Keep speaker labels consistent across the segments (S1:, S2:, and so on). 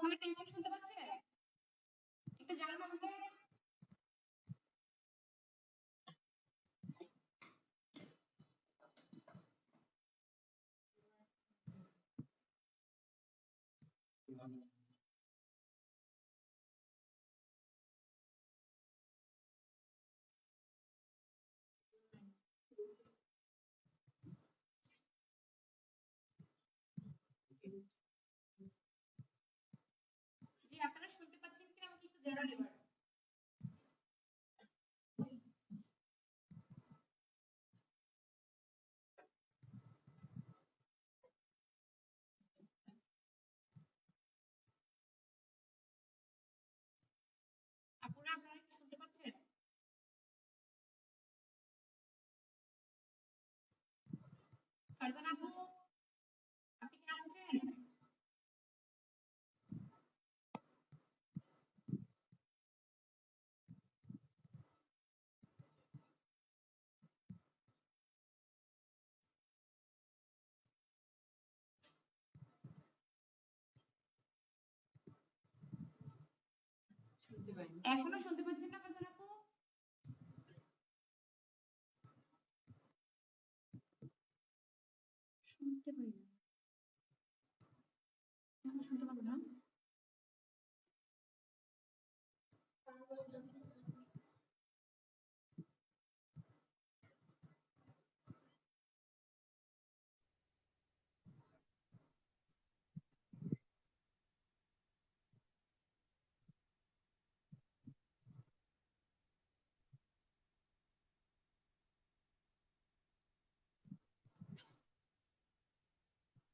S1: কথা আমি টিংটিং শুনতে পাচ্ছেন? একটু জানান আমাকে। জি, আপনারা শুনতে পাচ্ছেন কিনা আমাকে একটু জানান এবার। আপুরা আপনারা কি শুনতে পাচ্ছেন? ফারজানা আপু, আপনি কি আসছেন? এখনো শুনতে পাচ্ছেন না ফারজানা আপু? শুনতে পাই না। এখন শুনতে পাবো না?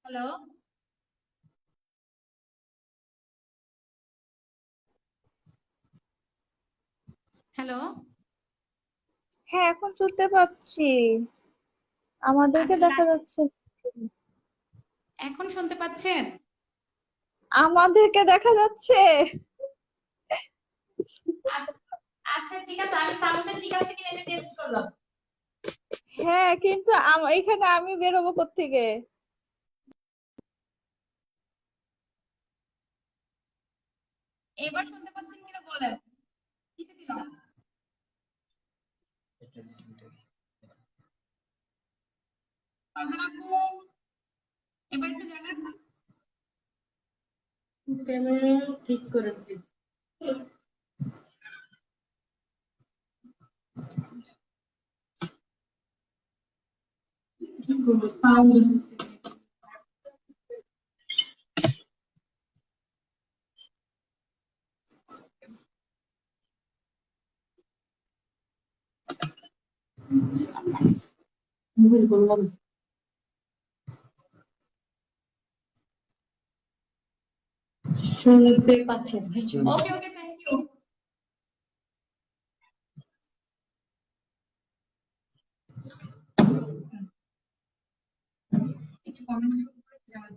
S1: হ্যালো? হ্যালো?
S2: হ্যাঁ, এখন শুনতে পাচ্ছি। আমাদেরকে
S1: আচ্ছা,
S2: দেখা যাচ্ছে।
S1: এখন শুনতে পাচ্ছেন?
S2: আমাদেরকে দেখা যাচ্ছে।
S1: আচ্ছা ঠিক আছে, আমি সাউন্ডটা ঠিক আছে কিনা এটা টেস্ট করলাম।
S2: হ্যাঁ, কিন্তু এখানে আমি বেরোবো কোত্থেকে?
S1: এবার শুনতে পাচ্ছেন কিনা বলেন। টিপে দিলাম। ফারজানা আপু, এবার একটু জানান।
S3: ক্যামেরা ঠিক করে দিন। কি করবো সাউন্ড মোবাইল বললাম শুনতে পাচ্ছেন?
S1: ওকে ওকে, থ্যাংক ইউ। একটু কমেন্টস করে জানান।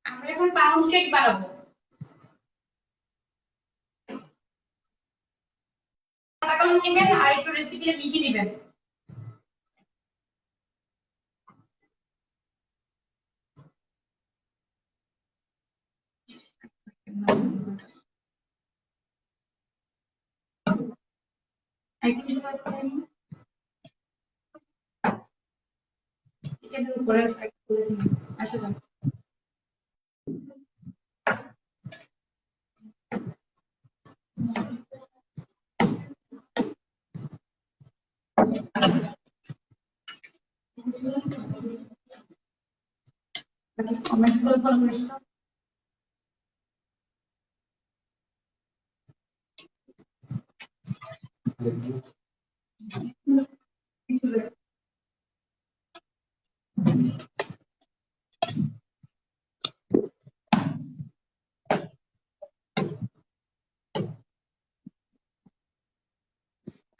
S1: আমরা এখন পাউন্ড কেক বানাবো। খাতা কলম নেবেন আর একটু রেসিপিটা লিখে নেবেন। আইসিং সুগার করেন। এটার উপরে সাইড করে দিন। আসলে কমেন্টস করে ফলো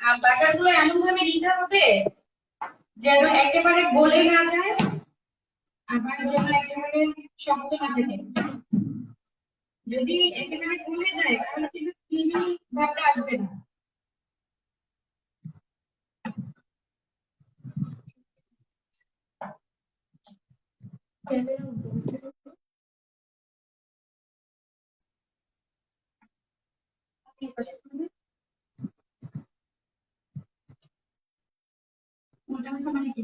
S1: আর বাটারগুলো এমন ভাবে দিতে হবে যেন একেবারে গলে না যায় আবার যেন একেবারে শক্ত না থাকে। যদি একেবারে গলে যায় তাহলে কিন্তু ক্রিমি ভাবটা আসবে না।
S3: ক্যামেরা উল্টো দিছে।
S1: উল্টা হচ্ছে মানে কি?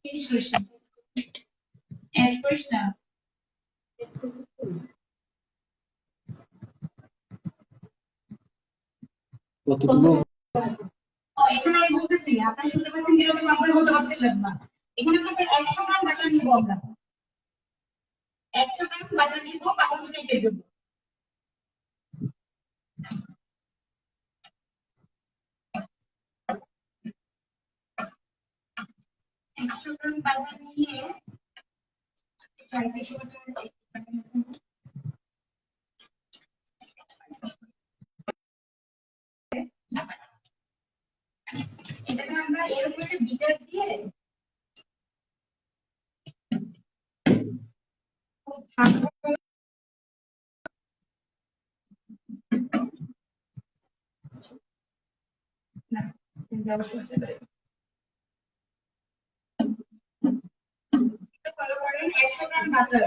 S1: ফিনিশ করিস না, অ্যাড করিস না।
S4: কতগুলো?
S1: ও এখানে আমি বলতেছি, আপনারা শুনতে পাচ্ছেন কিরকম, আপনারা বলতে পারছিলেন না। এখানে হচ্ছে আপনার 100 গ্রাম বাটার নিব আমরা, 100 গ্রাম বাটার নিব পাউন্ড কেকের জন্য। একশো গ্রাম বাটার নিয়ে এটাকে আমরা এর উপরে বিটার দিয়ে খুব ভালো না, কিন্তু অবশ্যই হচ্ছে তাই। এটা ফলো করেন 100 গ্রাম বাটার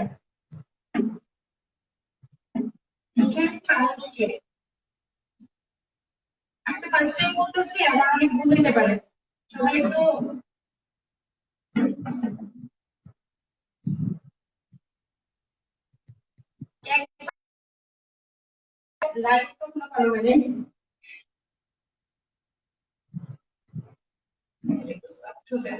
S1: লিখে পাউন্ড কেক। আমি তো ফার্স্ট টাইম বলতেছি, আমার অনেক ভুল হতে পারে, সবাই একটু লাইক কখনো করা হবে। একটু সফট হবে।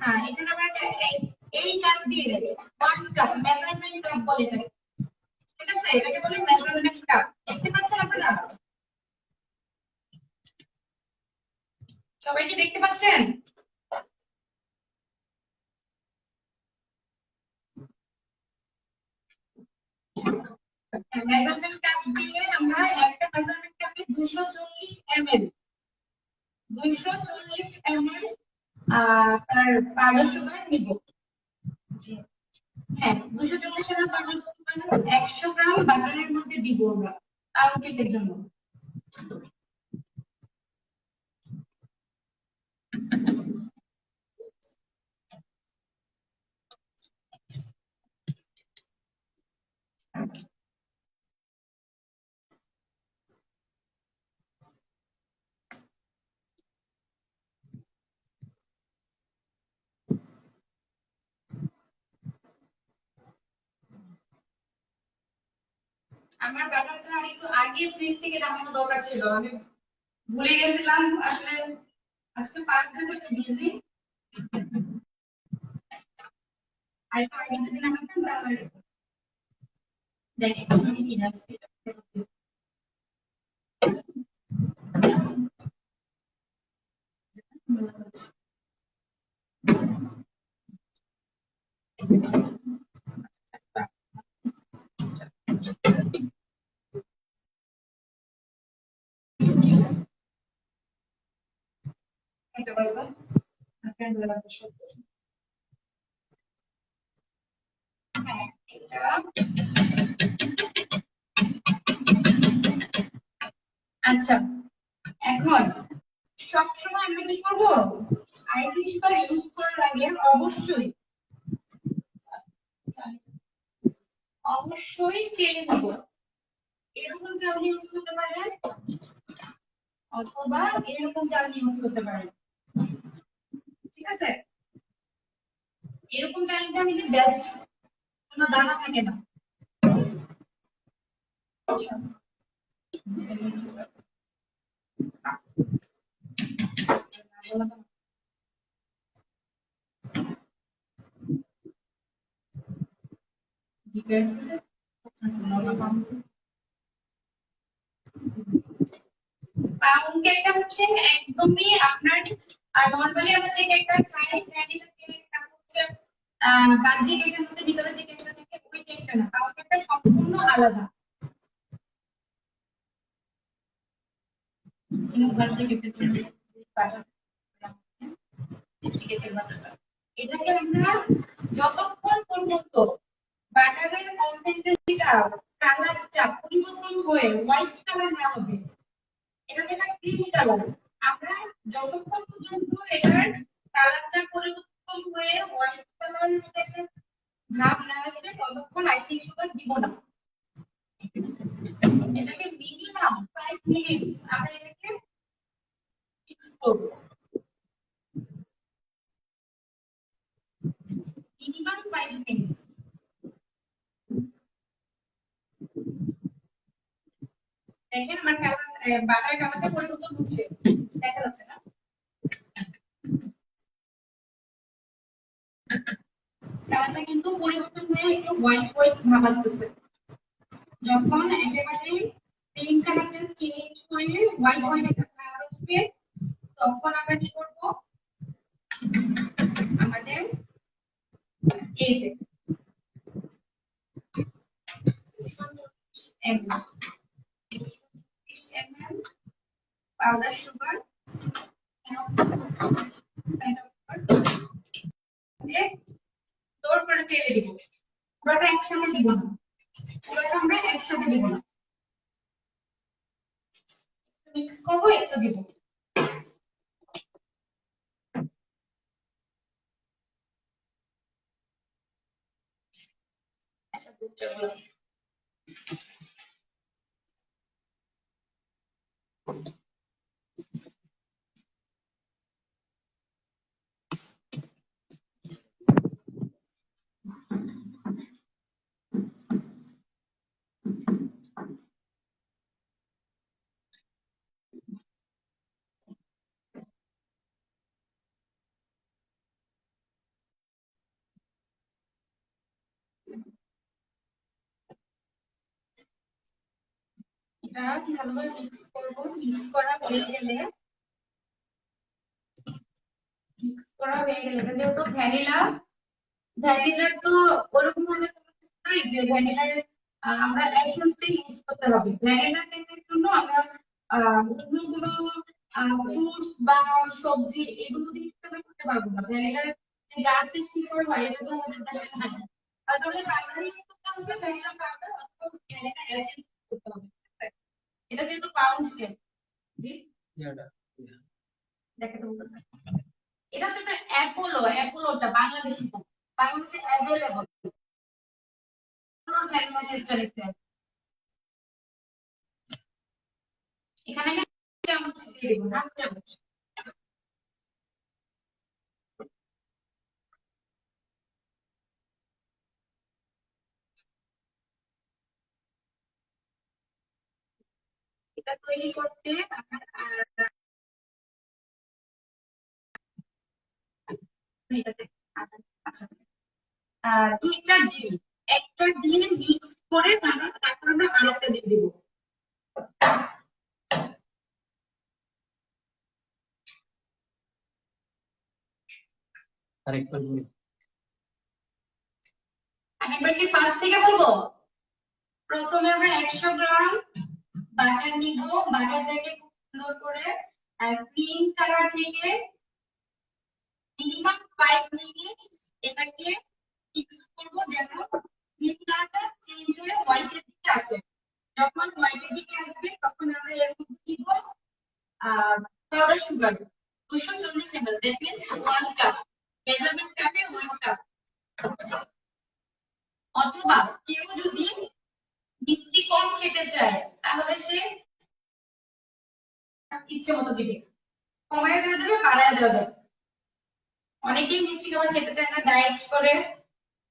S1: হ্যাঁ, এখানে আমরা এই কাপ দিয়ে দেবে, 1 কাপ মেজারমেন্ট কাপ বলে থাকে, ঠিক আছে? এটাকে বলে মেজারমেন্ট কাপ। দেখতে পাচ্ছেন আপনারা? সবাই কি দেখতে পাচ্ছেন? মেজারমেন্ট কাপ দিয়ে আমরা একটা মেজারমেন্ট কাপে 240 ml 240 ml তার পাউডার সুগার নিব। হ্যাঁ, 240 ml পাউডার সুগার 100 গ্রাম বাটারের মধ্যে দিব আমরা পাউন্ড কেকের জন্য। আমার বাটারটা আর একটু আগে ফ্রিজ থেকে নামানো দরকার ছিল, আমি ভুলে গেছিলাম আসলে, আজকে 5 দিন থেকে বিজি। আর একটু আগে যদি নামাতাম তাহলে দেখি আমি কি যাচ্ছি। এটা বলবো আপনার দোকানে সত্য। হ্যাঁ, এটা আচ্ছা। এখন সবসময় আমরা কি করবো, আইসিং সুগার ইউজ করার আগে অবশ্যই অবশ্যই চেলে নিব। এরকম চাল ইউজ করতে পারেন অথবা এরকম চাল ইউজ করতে পারেন, ঠিক আছে? এরকম চালটা হলে বেস্ট, কোনো দানা থাকে না। পাউন্ড কেকটা হচ্ছে একদমই আপনার, আর নরমালি আমরা যে কেকটা খাই ভ্যানিলা কেক, তারপর বাহ্যিক কেকের মধ্যে ভিতরে যে কেকটা থাকে ওই কেকটা না, পাউন্ড কেকটা সম্পূর্ণ আলাদা। বাহ্যিক কেকের জন্য যে বাটার কেকের বাটারটা, এটাকে আমরা যতক্ষণ পর্যন্ত বাটারের কনসেন্ট্রেশনটা কালারটা পরিবর্তন হয়ে হোয়াইট কালার না হবে, এটা যেটা ক্রিম কালার, আমরা যতক্ষণ পর্যন্ত এটার কালারটা পরিবর্তন হয়ে হোয়াইট কালার ভাব না আসবে ততক্ষণ আইসিং সুগার দিব না। এটাকে মিনিমাম 5 মিনিটস আমরা এটাকে মিক্স করব, মিনিমাম 5 মিনিটস। দেখেন আমার কালার বাটার কালারটা পরিবর্তন হচ্ছে, দেখা যাচ্ছে না? কালারটা কিন্তু পরিবর্তন হয়ে একটু হোয়াইট হোয়াইট ভাব আসতেছে। যখন একেবারে পিঙ্ক কালারটা চেঞ্জ হয়ে হোয়াইট হোয়াইট একটা ভাব আসবে তখন আমরা কি করব, আমাদের এই যে 240 ml পাউডার সুগার তোর করে চেলে দিব, পুরোটা একসাথে দিব না, পুরোটা আমরা একসাথে দিব না, মিক্স করবো একটু দিব। আচ্ছা দুধটা এটা ভালোভাবে মিক্স করবো, মিক্স করা হয়ে গেলে এটা যেহেতু ভ্যানিলা, ভ্যানিলার তো ওরকম ভাবে নাই যে ভ্যানিলার আমরা এসেন্সটা ইউজ করতে হবে। ভ্যানিলা কেকের জন্য আমরা অন্যগুলো ফ্রুটস বা সবজি এগুলো দিয়ে করতে পারবো না। ভ্যানিলার যে গাছের শিকড় হয় এটা তো আমাদের দেশে নাই, তাহলে পাউডার ইউজ করতে হবে, ভ্যানিলা পাউডার অথবা ভ্যানিলা এসেন্স করতে হবে। এটা যেহেতু পাউন্ড কেক, জি দেখে তো বলতেছে এটা হচ্ছে অ্যাপোলো, অ্যাপোলোটা বাংলাদেশি, বাংলাদেশে অ্যাভেলেবল ভ্যানিলা সিস্টার এখানে আমি চামচ দিয়ে দেবো, হাফ চামচ। এটা তৈরি করতে আমার এটাতে আচ্ছা 2টা ডিম, একটা ডিম মিক্স করে তারপর আমরা আরেকটা দিয়ে দিব। আরেকবার কি ফার্স্ট থেকে বলবো? প্রথমে আমরা 100 গ্রাম বাটার নিব, বাটারটাকে খুব সুন্দর করে ক্রিম কালার থেকে মিনিমাম 5 মিনিট এটাকে মিক্স করব যেন ক্রিম কালারটা চেঞ্জ হয়ে হোয়াইটের দিকে আসে। যখন হোয়াইটের দিকে আসবে তখন আমরা এর মধ্যে দিব powder sugar 240 ml, that means 1 cup, measurement কাপে 1 কাপ। অথবা কেউ যদি মিষ্টি কম খেতে চায় তাহলে সে ইচ্ছে মতো দিবে, কমায় দেওয়া যাবে, বাড়ায় দেওয়া যাবে। অনেকেই মিষ্টি খাবার খেতে চায় না, ডায়েট করে,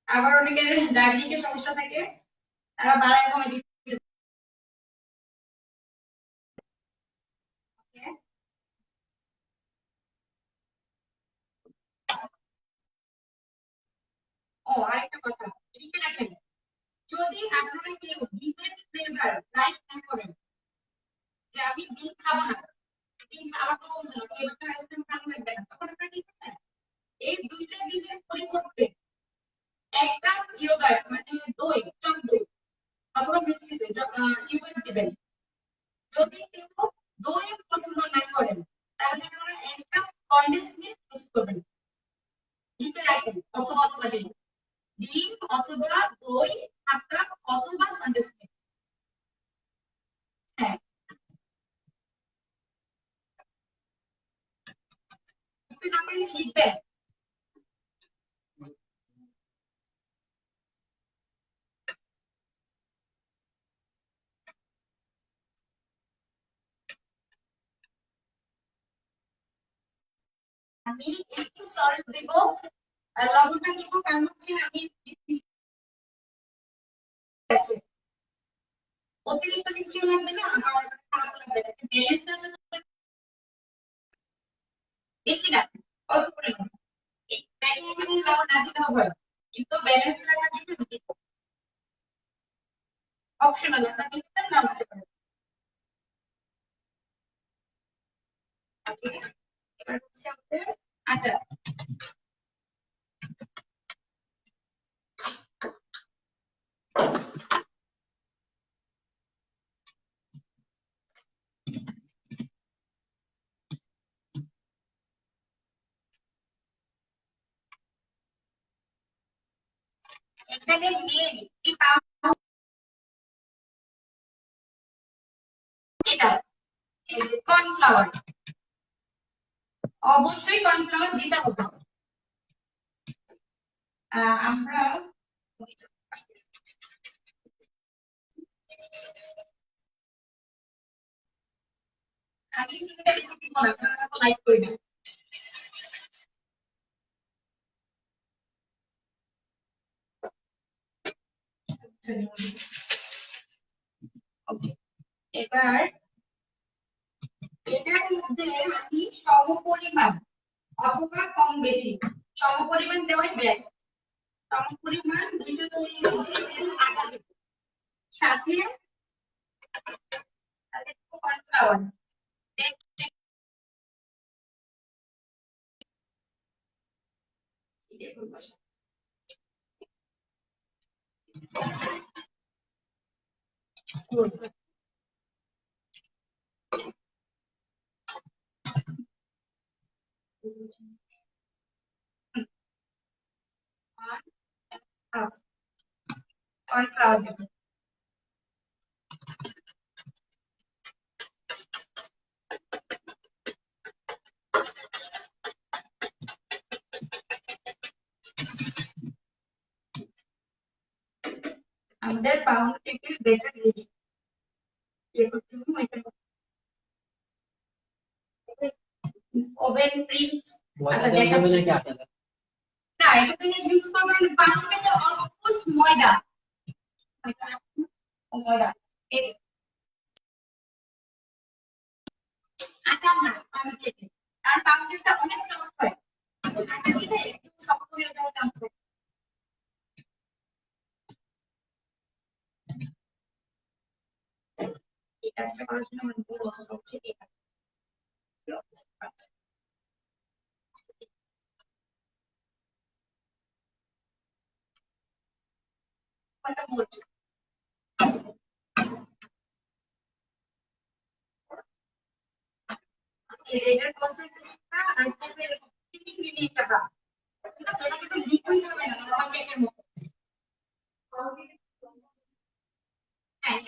S1: আবার অনেকের ডায়াবেটিসের সমস্যা থাকে, তারা বাড়ায় কমায় দিতে। ও আরেকটা কথা লিখে রাখেন, যদি আপনারা কেউ ডিমের ফ্লেভার লাইক না করেন, যে আমি ডিম খাবো না, ডিম আমার পছন্দ না, ফ্লেভারটা আইসক্রিম ভালো লাগবে না, তখন আপনারা কি করবেন, এই 2টা ডিমের পরিবর্তে কনডেন্স মিল্ক ইউজ করবেন। লিখে রাখেন অথবা অথবা দিন, ডিম অথবা দই হাফ কাপ অথবা কনডেন্স মিল্ক। হ্যাঁ, আপনি লিখবেন। আমি একটু সল্ট দিব আর লবণটা দিব, কারণ হচ্ছে আমি অতিরিক্ত মিষ্টিও লাগবে না, আমার খারাপ লাগবে না, ব্যালেন্স বেশি না, অল্প পরিমাণ। এই ম্যাগি মশলার লবণ না দিলেও হয়, কিন্তু ব্যালেন্স রাখার জন্য দিব। অপশনাল, আপনারা দিতে পারেন নাও দিতে পারেন। Okay, এবার হচ্ছে আমাদের আটা। এখানে মেন এই এটা, এই যে কর্নফ্লাওয়ার, অবশ্যই কর্নফ্লাওয়ার দিতে হবে। আমরা আমি চিনিটা বেশি দিব না, কারণ আমি তো লাইক করি না। ওকে, এবার এটার মধ্যে আমি সমপরিমাণ অথবা কম বেশি, সমপরিমাণ দেওয়াই বেস্ট। সমপরিমাণ 240 ml আটা দেব, সাথে কর্নফ্লাওয়ার। কর্নফ্লাওয়ার দেব। আমাদের পাউন্ড কেকের ব্যাটার রেডি। ওভেন প্রিন্ট, আচ্ছা দেখাচ্ছি। না, এটা তো ইউজ করবেন পাউন্ড কেকে অলমোস্ট ময়দা, ময়দা এই আটা না পাউন্ড কেকে, আর পাউন্ড কেকটা অনেক সফট হয়, আটা দিলে একটু শক্ত হয়ে যাওয়ার চান্স থাকে। এই কাজটা করার জন্য আমার মূল অস্ত্র হচ্ছে এটা। কয়টা মোট এই যে এটার কনসেন্ট্রেশনটা আসবে এরকম ক্রিমি ক্রিমি একটা ভাব, ঠিক আছে? এটা কিন্তু লিকুইড হবে না নরমাল কেকের মতো। হ্যাঁ,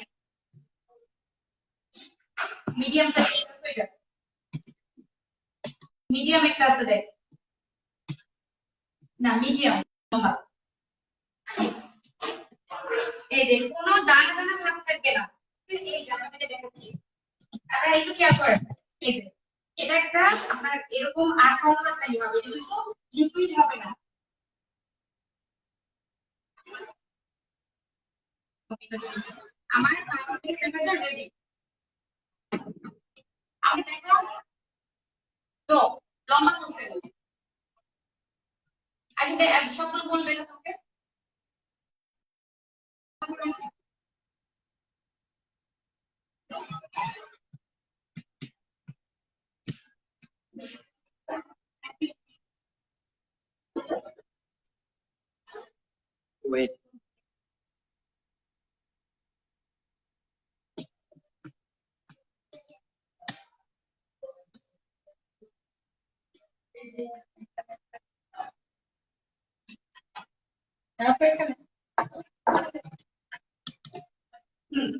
S1: মিডিয়াম সাইজ আছে এটা, মিডিয়াম একটা আছে দেখ, না মিডিয়াম লম্বা। এই যে কোনো দানা দানা ভাব থাকবে না, এই জামাটা দেখাচ্ছি। আপনারা একটু খেয়াল করেন, এই যে এটা একটা আপনার এরকম আঠালো একটা ইয়ে হবে, এটা কিন্তু লিকুইড হবে না। আমার পেপারটা রেডি, আমি দেখাও তো লম্বা করতে হবে। আচ্ছা সবগুলো বলবে তোমাকে।
S4: Wait.
S1: যে তারপর এখানে হুম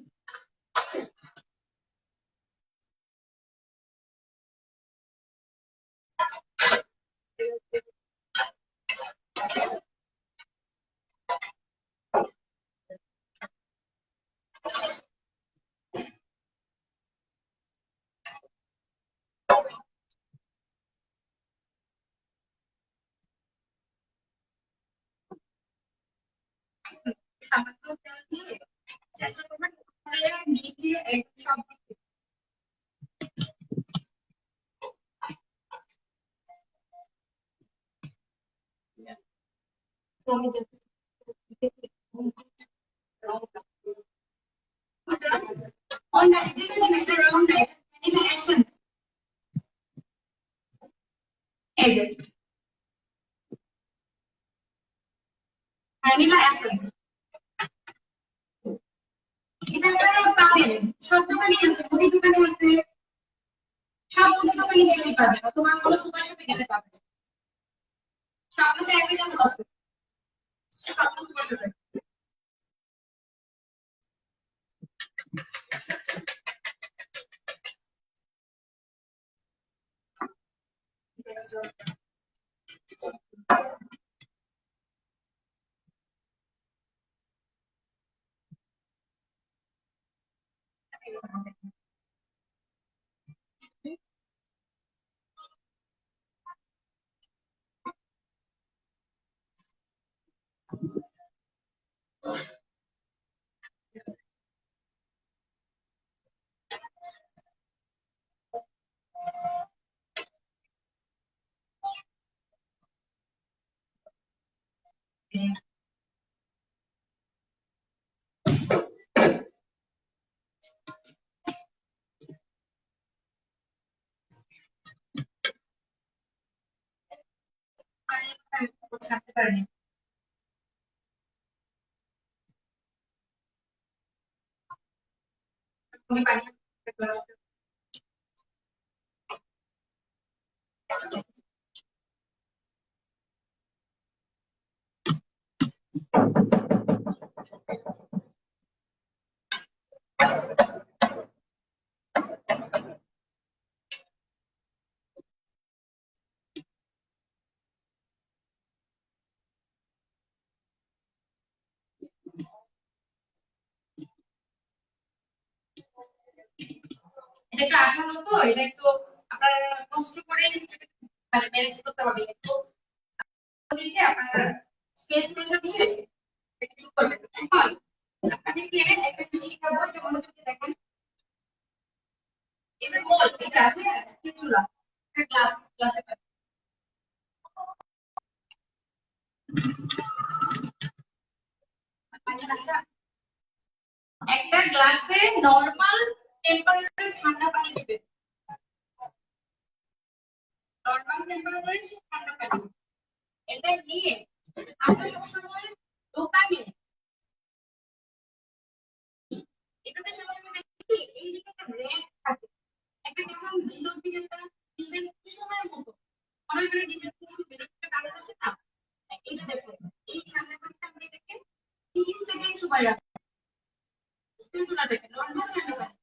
S1: সামান্য তেল দিয়ে চেষ্টা করবেন উপরে নিচে একদম সব দিকে
S3: তো আমি যাতে
S1: on that যেটা রাউন্ড না এটা অ্যাকশন এই যে ভ্যানিলা এসেন্স এটা আপনারা পাবেন সব দোকানে আছে মুদি দোকানে আছে সব মুদি দোকানে গেলেই পাবেন অথবা কোনো সুপার শপে গেলে পাবেন সবগুলো অ্যাভেলেবল আছে সব সুপার শপে ছাড়তে পারেনি ওকে পানি এটা একটু আঠালো তো এটা একটু আপনার কষ্ট করে মানে ম্যানেজ করতে হবে একটু লিখে আপনার স্পেস গুলো দিয়ে কিছু করবেন এখন আপনাদেরকে একটা জিনিস শিখাবো এটা মনোযোগ দিয়ে দেখেন এই যে বল এটা হ্যাঁ স্পেচুলা গ্লাস গ্লাসে একটা গ্লাসে নরমাল টেম্পারেচারে ঠান্ডা পানি দিবেন নরমাল টেম্পারেচারে ঠান্ডা পানি এটা নিয়ে আমরা সবসময় দোকানে এটাতে সবসময় দেখি এই দিকে একটা র্যাক থাকে একটা কেমন ভিতর দিকে একটা দিবেন সময়ের মতো মনে হয় দিনের খুব বিরক্ত কারণ আছে না এই যে দেখুন এই ঠান্ডা পানিটা আপনি দেখে 30 সেকেন্ড সময় রাখবেন স্পেসুলাটাকে নরমাল ঠান্ডা পানি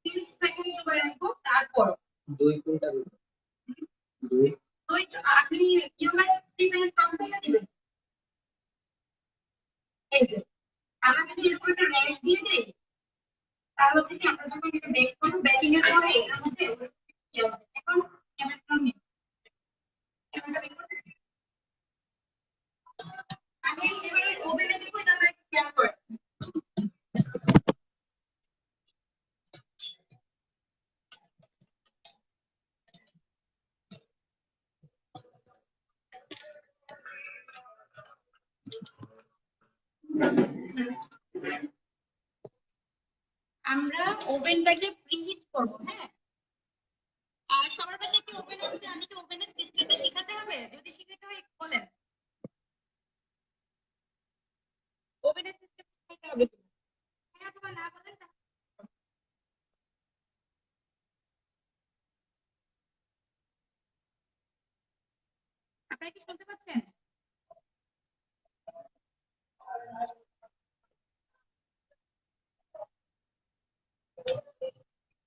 S1: 30 সেকেন্ড সময় রাখবো তারপর
S4: 2 কোনটা দুই
S1: ওই আপনি ইয়োগার্ট দিবেন টক দইটা দিবেন এই যে আমরা যদি এরকম একটা র্যাক দিয়ে দিই তাহলে হচ্ছে কি আমরা যখন এটা বেক করবো বেকিং এর পরে এটার মধ্যে কি আসবে এখন ক্যামেরাটা নিয়ে ক্যামেরাটা বের করতে আমি এবারে ওভেনে দিব এটা আমরা একটু খেয়াল করে আমরা ওভেনটাকে প্রিহিট করব হ্যাঁ আর সবার পাশে কি ওভেন আছে আমি কি ওভেনের সিস্টেমটা শেখাতে হবে যদি শেখাতে হয় একটু বলেন ওভেনের সিস্টেম শেখাতে হবে কি হ্যাঁ অথবা না বলেন আপনারা কি শুনতে পাচ্ছেন?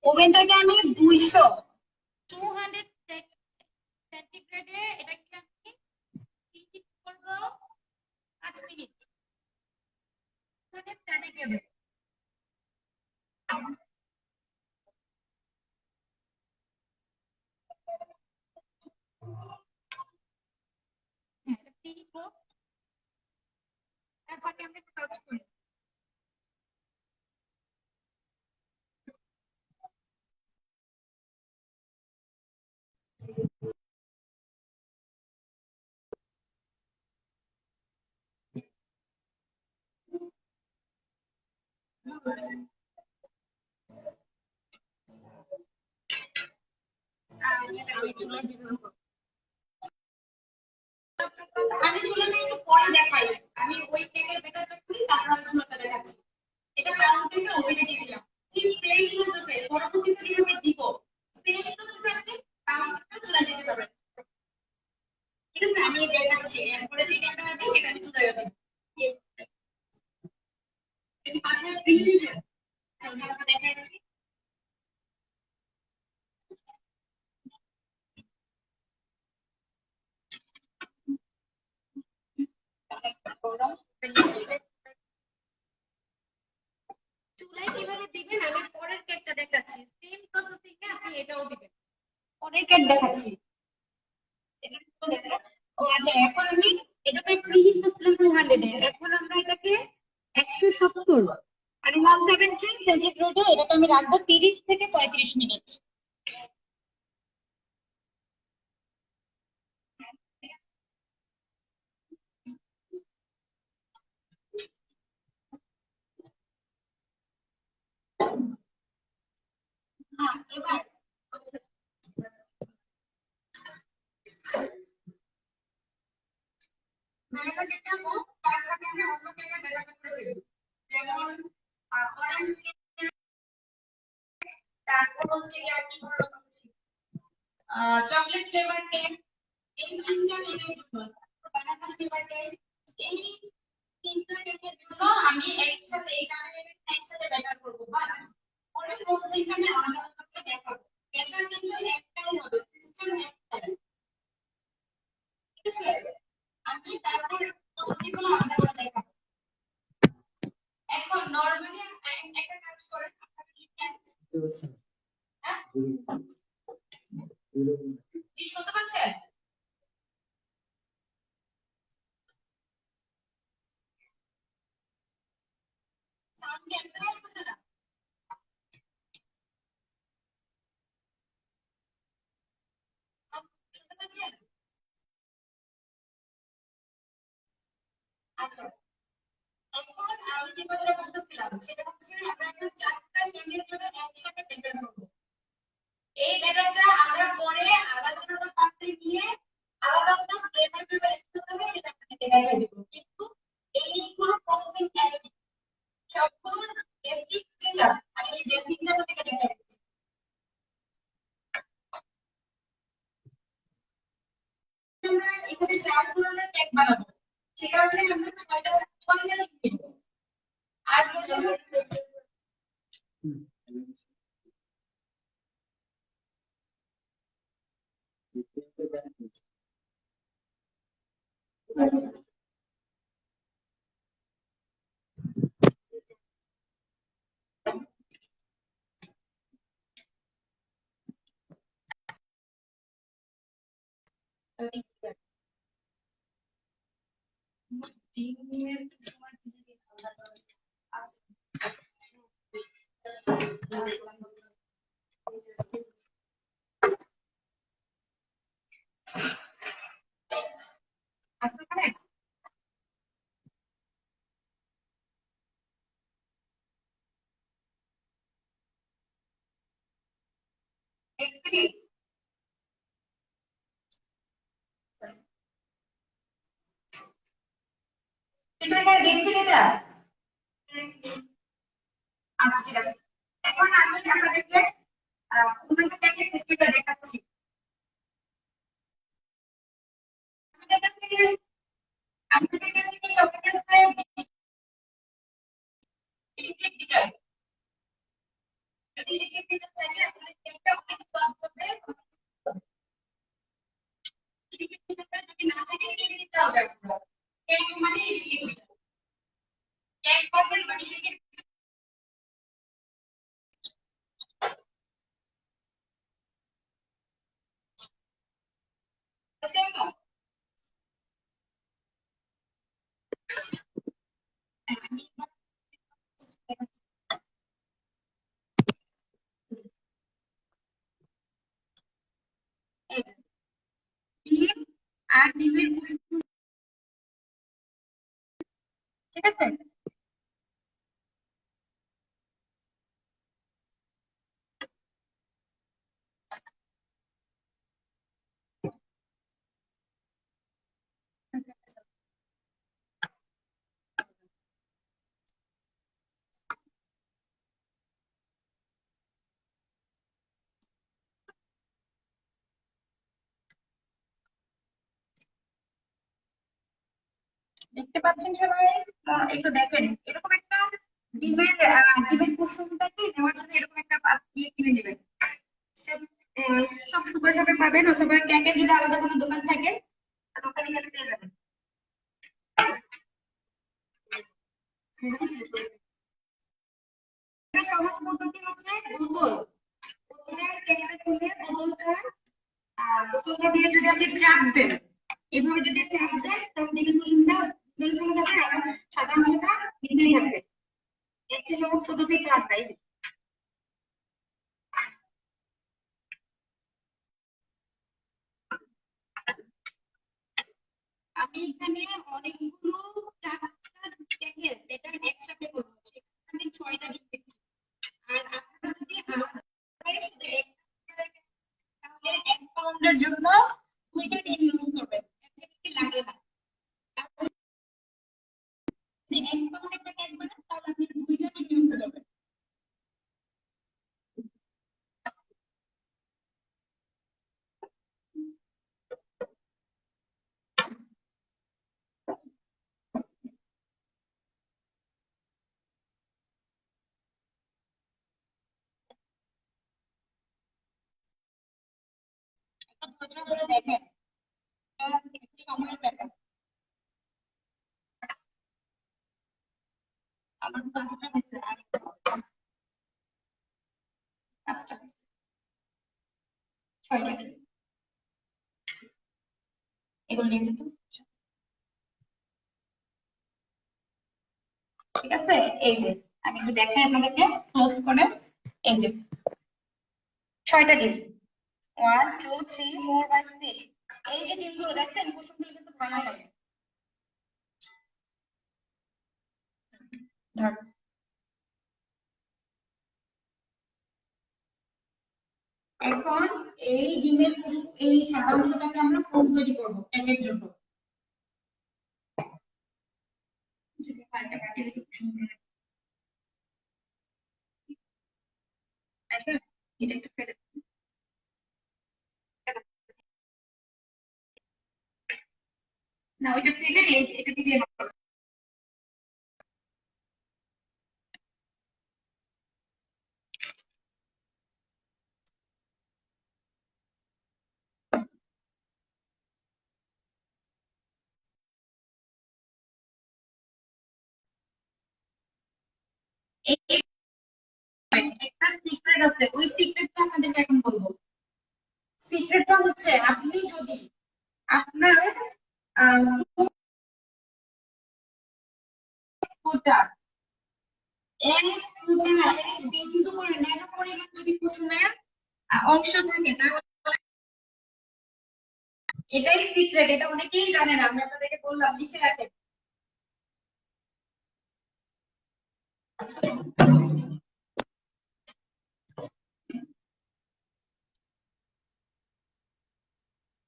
S1: ওভেনটাকে আমি 200 সেন্টিগ্রেডে এটাকে আমি প্রিহিট করব 5 মিনিট। 200 সেন্টিগ্রেডে। হ্যাঁ, এটা প্রিহিট হোক। তারপরে আমরা একটু টাচ করি। আমি চুলাটা একটু পরে দেখাই। আমি ওই কেকের ব্যাটারটা করি, তারপর আমি চুলাটা দেখাচ্ছি। এটা রাউন্ড থেকে ওভেনে দিয়ে দিলাম। ঠিক সেম প্রসেসে পরবর্তীতে যেভাবে দিব, সেম প্রসেসে আপনি রাউন্ড থেকে চুলায় দিতে পারবেন। ঠিক আছে, আমি দেখাচ্ছি। এরপরে যেটা হবে সেটা আমি চুলায় দেব। এটা 5 মিনিট দিয়ে দিয়েছেন? তাহলে আমরা দেখাচ্ছি। চুলায় কিভাবে দিবেন আমি পরের কেকটা দেখাচ্ছি। সেম প্রসেসিং এ আপনি এটাও দিবেন। পরের কেক দেখাচ্ছি। এটা একটু দেখেন। ও আচ্ছা, এখন আমি এটাকে প্রিহিট করছিলাম 200 এ। এখন আমরা এটাকে 170 মানে 170 সেন্টিগ্রেডে এটাকে আমি রাখবো 30 থেকে 35 মিনিট। হ্যাঁ, এবার ভ্যানিলা কেকটা হোক, তার সাথে আমি অন্য কেকের ব্যাটার করে দেব। যেমন অরেঞ্জ কেক, তারপর হচ্ছে কি আর কি কোনো রকম চকলেট ফ্লেভার কেক। এই তিনটা কেকের জন্য, বানানা ফ্লেভার কেক, এই তিনটা কেকের জন্য আমি একসাথে এই চারটা কেকের একসাথে ব্যাটার করবো। বাস পরে প্রসেসিংটা আমি আলাদা আলাদা করে দেখাবো। ব্যাটার কিন্তু একটাই হবে, সিস্টেম একটাই। ঠিক আছে, আমি তারপর প্রসেসিং গুলো আলাদা করে দেখাবো। এখন নরমালি একটা কাজ করেন, আপনারা লিখেন।
S4: বুঝতে পারছেন?
S1: হ্যাঁ, জি শুনতে পাচ্ছেন? সাউন্ড কি একদম আসতেছে না? শুনতে পাচ্ছেন? আচ্ছা, এখন আমি যে কথাটা বলতেছিলাম সেটা হচ্ছে আমরা এখন চারটা কেকের জন্য একসাথে ব্যাটার করবো। এই ব্যাটারটা আমরা পরে আলাদা আলাদা পাত্রে নিয়ে আলাদা আলাদা ফ্লেভার কিভাবে অ্যাড করতে হবে সেটা আপনাকে দেখাই দিব। কিন্তু এইগুলো প্রসেসিং একই। সবগুলোর বেসিক যেটা, আমি এই বেসিকটা আপনাকে দেখাই দিচ্ছি। আমরা এখানে 4 ধরনের কেক বানাবো, সে কারণে আমরা 6টা লিখব। আর যদি আমরা দিনের সময় আসতে পারে। এক্সিলিয়েন্ট। কিন্তু এখানে দেখছেন এটা? আচ্ছা ঠিক আছে, এখন আমি আপনাদেরকে অন্যান্য কেকের সিস্টেমটা দেখাচ্ছি। আপনাদের কাছে কি সবার কাছে ইলেকট্রিক মিটার? যদি ইলেকট্রিক মিটার থাকে আপনাদের এটা অনেক সহজ হবে। ইলেকট্রিক মিটারটা যদি না থাকে এটা নিতে হবে আপনারা। ট্যাঙ্ক মানে ইলেকট্রিক মিটার, ট্যাঙ্ক করবেন মানে ইলেকট্রিক মিটার। এই যে, ডিম আর ডিমের কুসুম, ঠিক আছে? দেখতে পাচ্ছেন সবাই? একটু দেখেন, এরকম একটা ডিমের কুসুমটাকে নেওয়ার জন্য এরকম একটা ইয়ে কিনে নেবেন। সব সুপার শপে পাবেন, অথবা কেকের যদি আলাদা কোনো দোকান থাকে দোকানে গেলে পেয়ে যাবেন। একটা সহজ পদ্ধতি হচ্ছে বোতলের কেকটা খুলে বোতলটা দিয়ে যদি আপনি চাপ দেন, এভাবে যদি চাপ দেন তাহলে ডিমের কুসুমটা চলে চলে যাবে আর সাদা অংশটা নিচেই থাকবে। এর চেয়ে সহজ পদ্ধতি আর নাই। আমি এখানে অনেকগুলো চারটা কেকের ব্যাটার একসাথে করবো, সেখানে আমি 6টা ডিম দিচ্ছি। আর আপনারা যদি আলাদা করে শুধু তাহলে 1 পাউন্ডের জন্য 2টা ডিম ইউজ করবেন, এর চেয়ে বেশি লাগে না। আপনি 1 পাউন্ড একটা কেক বানান তাহলে আপনি 2টা ডিম ইউজ করবেন। একটু ধৈর্য ধরে দেখেন, এটা একটু সময়ের ব্যাপার। আমার 5টা হয়েছে, আর 5টা হয়েছে, 6টা ডিম। এগুলো নিয়ে যেত, ঠিক আছে? এই যে আমি একটু দেখাই আপনাদেরকে ক্লোজ করে। এই যে 6টা ডিম, 1 2 3 4 5 6। এই যে ডিমগুলো দেখছেন, কুসুমগুলো কিন্তু ভাঙা নাই। ধর, এখন এই ডিমের এই সাদা অংশটাকে আমরা ফোম তৈরি করবো কেকের জন্য। যদি পাল্টা পাল্টে দিতে সুন্দর হয়। আচ্ছা, এটা একটু ফেলে দিন। না, ওইটা ফেলে এটা দিয়ে হবে। একটা সিক্রেট আছে, ওই সিক্রেটটা আপনাদেরকে এখন বলবো। সিক্রেটটা হচ্ছে আপনি যদি আপনার ফুটা এক ফুটা এক বিন্দু করে ন্যানো পরিমাণ যদি কুসুমের অংশ থাকে, তাহলে এটাই সিক্রেট। এটা অনেকেই জানে না, আমি আপনাদেরকে বললাম, লিখে রাখেন।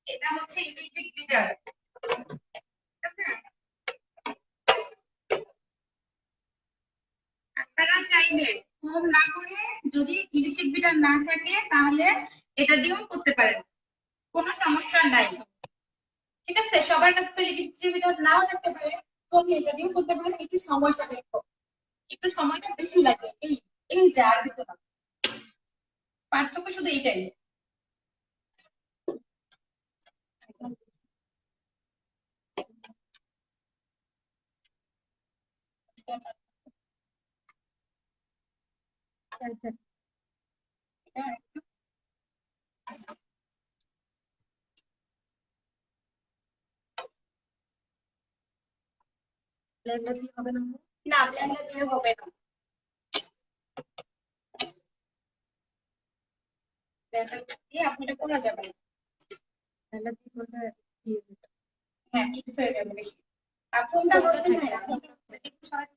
S1: এটা হচ্ছে ইলেকট্রিক মিটার, ঠিক আছে? আপনারা চাইলে ফোম না করে, যদি ইলেকট্রিক মিটার না থাকে তাহলে এটা দিয়েও করতে পারেন, কোনো সমস্যা নাই। ঠিক আছে, সবার কাছে তো লিখিত নাও থাকতে পারে, তুমি এটা দিয়েও করতে পারো, একটু সময় সাপেক্ষ, একটু সময়টা বেশি লাগে, এই এই যা আর কিছু না, পার্থক্য শুধু এইটাই।
S3: ব্লেন্ডার দিয়ে হবে না?
S1: না, ব্লেন্ডার দিয়ে হবে না, ব্লেন্ডার দিয়ে আপনি এটা করা যাবে না।
S3: ব্লেন্ডার দিয়ে করলে দিয়ে দিতে।
S1: হ্যাঁ, মিক্স হয়ে যাবে বেশি। আর ফোনটা বলতে চাই না, ফোনটা একটু সরাই।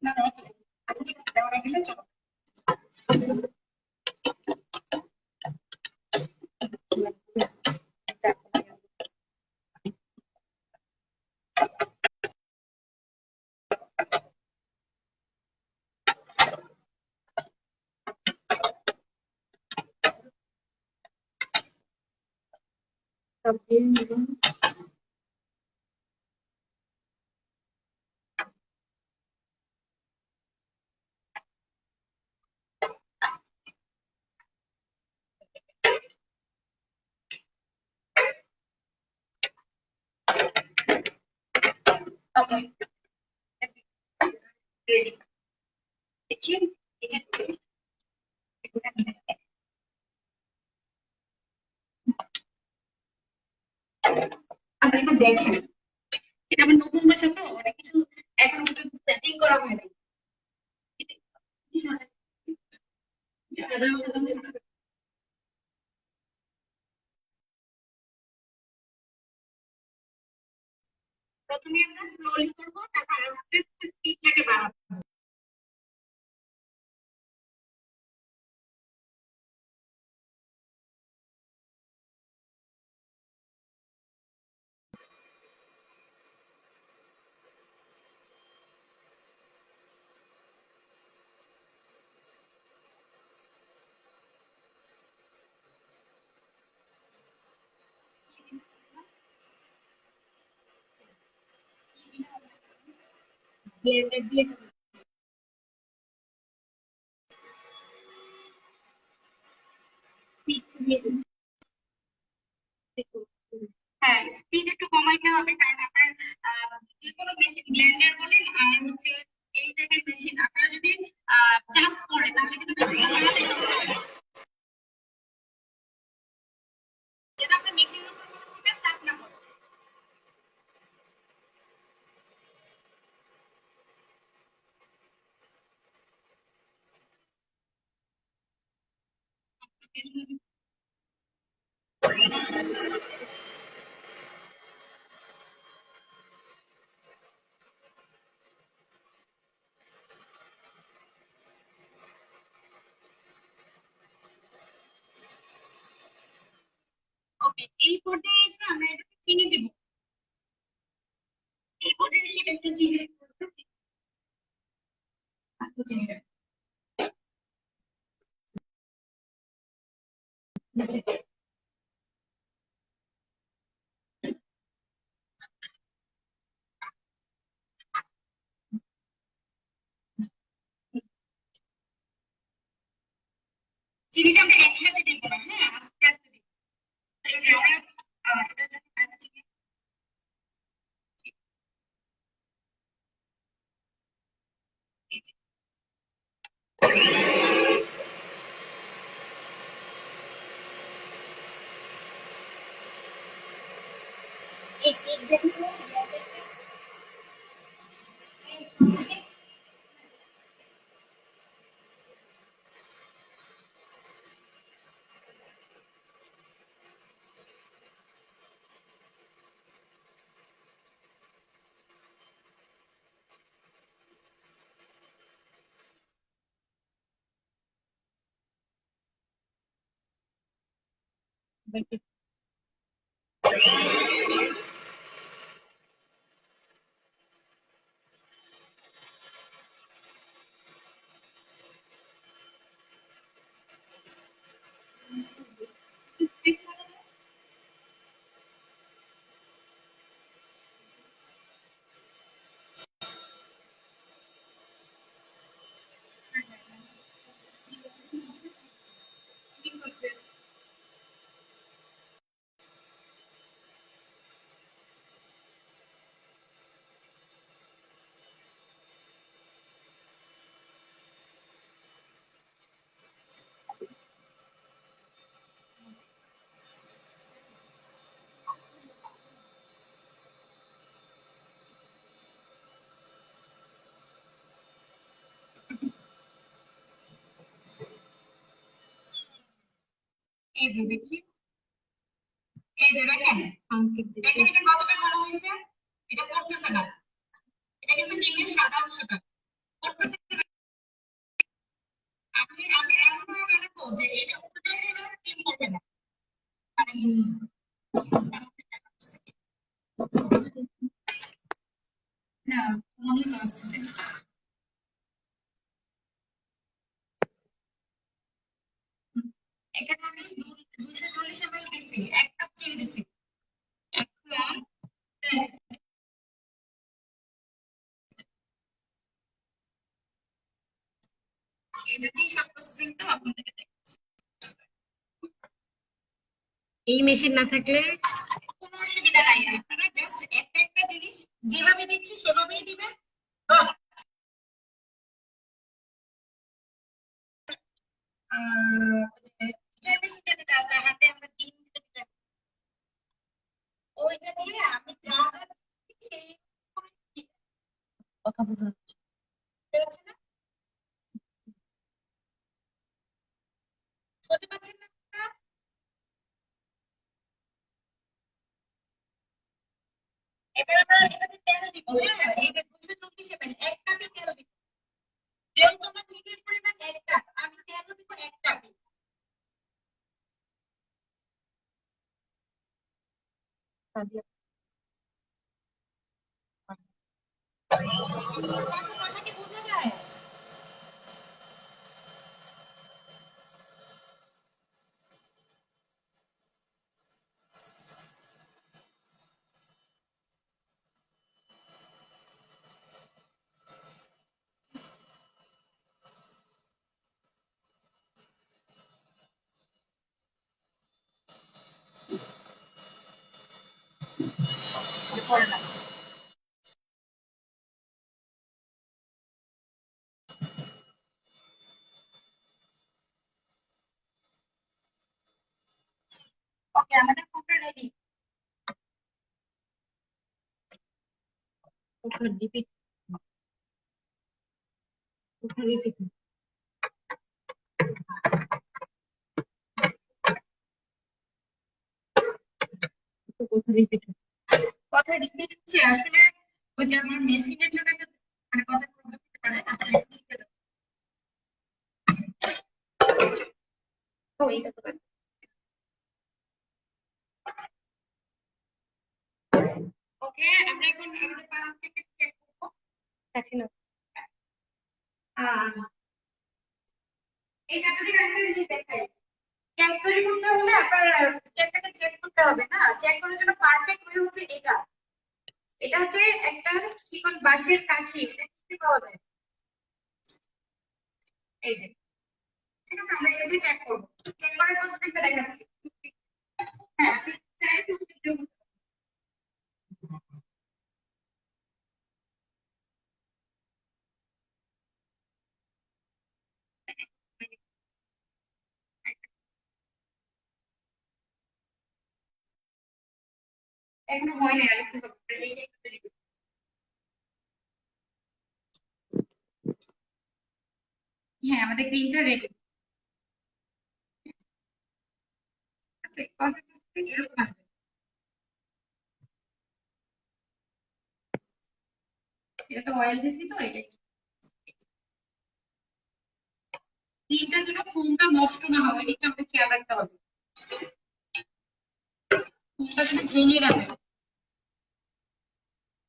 S1: না না, আচ্ছা ঠিক আছে, দেওয়া গেলে চলো।
S3: সব দিয়ে নিলাম।
S1: ওকে, রেডি। দেখিয়ে এই যে আপনি একটু দেখেন, এটা আমার নতুন বাসা তো, অনেক কিছু এখন পর্যন্ত সেটিং করা হয় নাই। প্রথমে আমরা স্লোলি করবো, তারপর আস্তে আস্তে স্পিডটাকে বাড়াবো। ব্লেন্ডার দিয়ে স্পিড দিয়ে দিন। হ্যাঁ, স্পিড একটু কমাইতে হবে, কারণ আপনার যে কোনো মেশিন, ব্লেন্ডার বলেন আর হচ্ছে এই টাইপের মেশিন, আপনারা যদি চাপ পড়ে তাহলে কিন্তু মেশিন তাড়াতাড়ি নষ্ট হয়ে যায়। যেটা আপনার মেশিনের উপর কোনো প্রকার চাপ না পড়ে। ওকে, এই পর্যায়ে এসে আমরা এটাকে চিনি দিব। এই পর্যায়ে এসে একটু চিনি দিতে, আস্ত চিনিটা। চিনিটা আমরা একসাথে দিব না, হ্যাঁ, আস্তে আস্তে দিব। এই যে আমরা এটা যখন আমরা চিনি এই কেক দেখে তো এই যে দেখি, এই যে দেখেন
S3: আঙ্কিত দিদি
S1: দেখেন এটা কতটা ঘন হয়েছে, এটা পড়তেছে না, এটা কিন্তু ডিমের সাদা অংশটা পড়তেছে। আমি আমি এমন ভাবে বানাবো যে এটা উল্টে গেলে ডিম পড়বে না, মানে না মনে তো আসতেছে না। এখানে আমি 240 ml দিছি, 1 কাপ চিনি দিছি। এখন এটা দিয়ে সব প্রসেসিংটা আপনাদেরকে দেখাচ্ছি।
S3: এই মেশিন না থাকলে
S1: কোনো অসুবিধা নাই, আপনারা জাস্ট একটা একটা জিনিস যেভাবে দিচ্ছি সেভাবেই দিবেন। But, ওই যে স্ট্যান্ড মেশিনটা যেটা আছে হাতে আমরা ডিম দিতে, ওইটা দিয়ে আমি যা যা দিচ্ছি সেই করে দিতে
S3: কথা বোঝা যাচ্ছে।
S1: পারছি না, শুনতে পাচ্ছেন না আপনারা? এবার আমরা এটাতে তেল দিব, হ্যাঁ এই যে 240 ml 1 কাপই তেল দিব। যেহেতু আমার চিনির পরিমাণ 1 কাপ, আমি তেলও দিব 1 কাপই।
S3: সাদিয়া
S1: কথা কি বোঝা যায়? ওকে, আমাদের পুরোটা রেডি।
S3: কোথায় রিপিট কোথায় রিপিট কোথায় রিপিট
S1: কথা রিপিট হচ্ছে আসলে ওই যে আমার মেশিনের জন্য মানে কথা প্রবলেম হতে পারে। আচ্ছা একটু ঠিক আছে।
S3: ও এটা তো
S1: ওকে, আমরা এখন আমাদের পাম্প থেকে চেক করবো।
S3: দেখেন
S1: আহ, এই আপনাদের একটা জিনিস দেখাই, কেক তৈরি করতে হলে আপনার কেকটাকে চেক করতে হবে, না চেক করার জন্য পারফেক্ট ওয়ে হচ্ছে এটা। এটা হচ্ছে একটা চিকন বাঁশের কাঠি, এটা কিনতে পাওয়া যায়, এই যে। ঠিক আছে, আমরা এটা দিয়ে চেক করবো, চেক করার প্রসেসিংটা দেখাচ্ছি। হ্যাঁ আপনি চাইলে টুথপিক দিয়েও করতে পারেন। এখনো হয় নাই, আরেকটু হবে, এইটা একটু দেরি করতে হবে। হ্যাঁ আমাদের ক্রিমটা রেডি আছে, কনসিস্টেন্সি এরকম আসবে। এটা তো অয়েল দিছি তো, এটা ক্রিমটা যেন ফোমটা নষ্ট না হয় এটা আমাদের খেয়াল রাখতে হবে, ফোমটা যেন ভেঙে না যায়।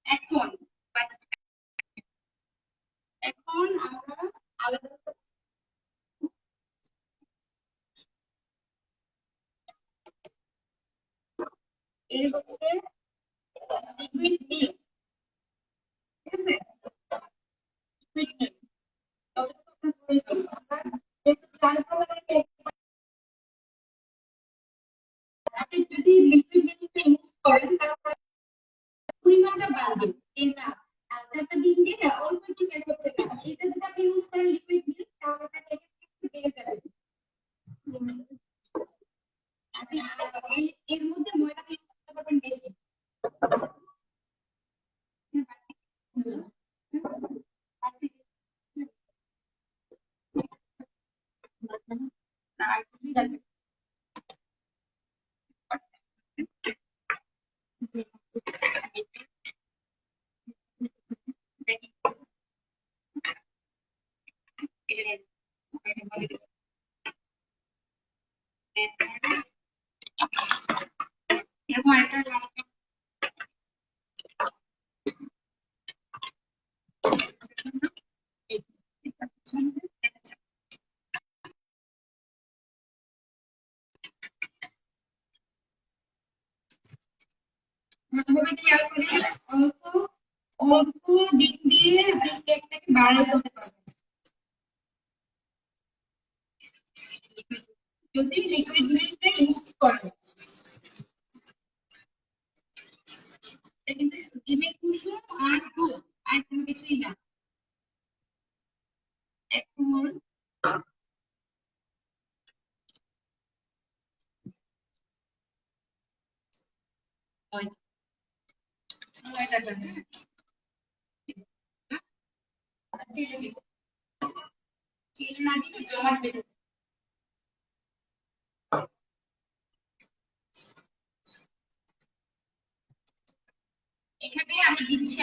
S1: এখন এখন আমরা আলাদা এই হচ্ছে লিকুইড মিল্ক, ঠিক আছে, লিকুইড মিল্ক যতটুকু আপনার প্রয়োজন। আমরা যেহেতু 4 কালারের কেক, আপনি যদি লিকুইড মিল্কটা ইউজ করেন তাহলে পরিমাণটা বাড়বে, এই না 4টা ডিম দিয়ে অল্প একটু কেক হচ্ছে না, এটা যদি আপনি ইউজ করেন লিকুইড মিল্ক তাহলে আপনার কেকের একটু বেড়ে যাবে। আপনি এর মধ্যে ময়দা ইউজ করতে পারবেন বেশি। না আর কিছুই লাগবে না। ভালোভাবে খেয়াল করে অল্প অল্প দিক দিয়ে আপনি কেকটাকে বাড়াই করতে পারবেন। যদি লিকুইড মিল্কটা ইউজ করেন, এটা কিন্তু ডিমের কুসুম আর দুধ, আর কোনো কিছুই না। এখন ময়দাটা চিনি দিব, চিনি না দিলে জমাট বেঁধে যাবে। এখানে আমি দিচ্ছি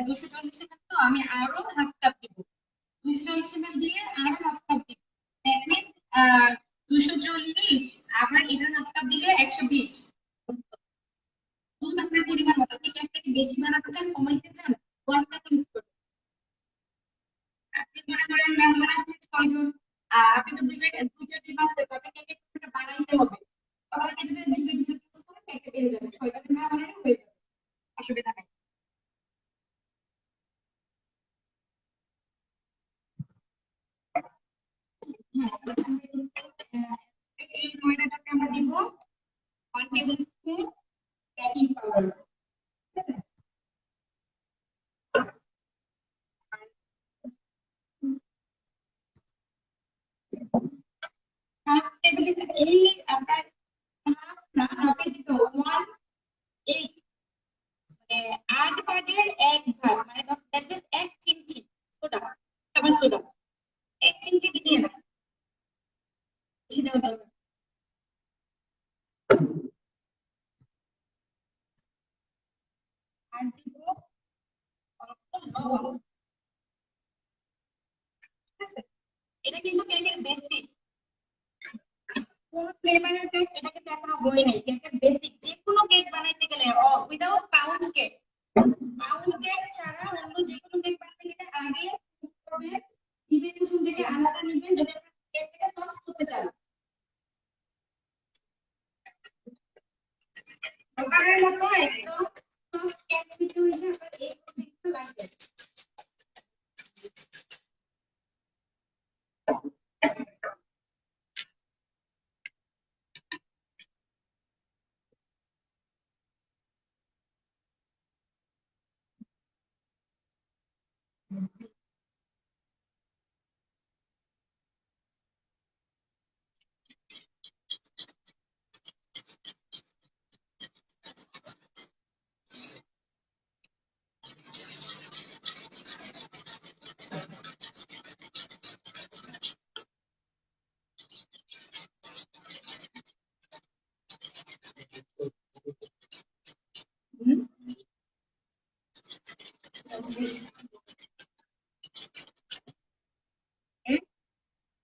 S1: 240 টাকা, তো আমি আরো হাফ কাপ দিব। 240 ml দিয়ে আরো হাফ কাপ দিব। দ্যাট মিন্স 240, আবার এটা হাফ কাপ দিলে 120। দুধ আপনার পরিমাণ মতো, আপনি কি একটু বেশি বানাতে চান, কমাইতে চান, 1 কাপ ইউজ করুন। আপনি মনে করেন মেহমান আসছে 6 জন, আপনি তো দুইটা ডিম আসছে, তো আপনাকে একটা বানাইতে হবে। তাহলে কি যদি দুইটা ডিম ইউজ করেন, একটা বেড়ে যাবে, 6 জন মেহমানের হয়ে যাবে, অসুবিধা নাই। হ্যাঁ, এই ময়দাটাকে আমরা দিব 1 table spoon baking powder. Half table, এই আপনার হাফ না, হাফে দিতে 1/8, মানে 8 ভাগের 1 ভাগ, মানে দ্যাট মিন্স 1 চিমটি সোডা, খাবার সোডা 1 চিমটি দিলে না, বেশি দেওয়া দরকার। আর দিব অল্প লবণ। ঠিক আছে, এটা কিন্তু কেকের বেসিক, কোন ফ্লেভারের কেক এটা কিন্তু এখনো হয় নাই, কেকের বেসিক। যে কোনো কেক বানাইতে গেলে without pound cake, pound cake ছাড়া অন্য যে কোনো কেক বানাইতে গেলে আগে করবেন ডিমের কুসুম থেকে আলাদা নিবেন, যদি আপনি কেকটাকে সফট করতে চান। খাবারের মতো একদম সফট কেক দিতে হইলে আপনার এই প্রসেসটা লাগবে। হুম,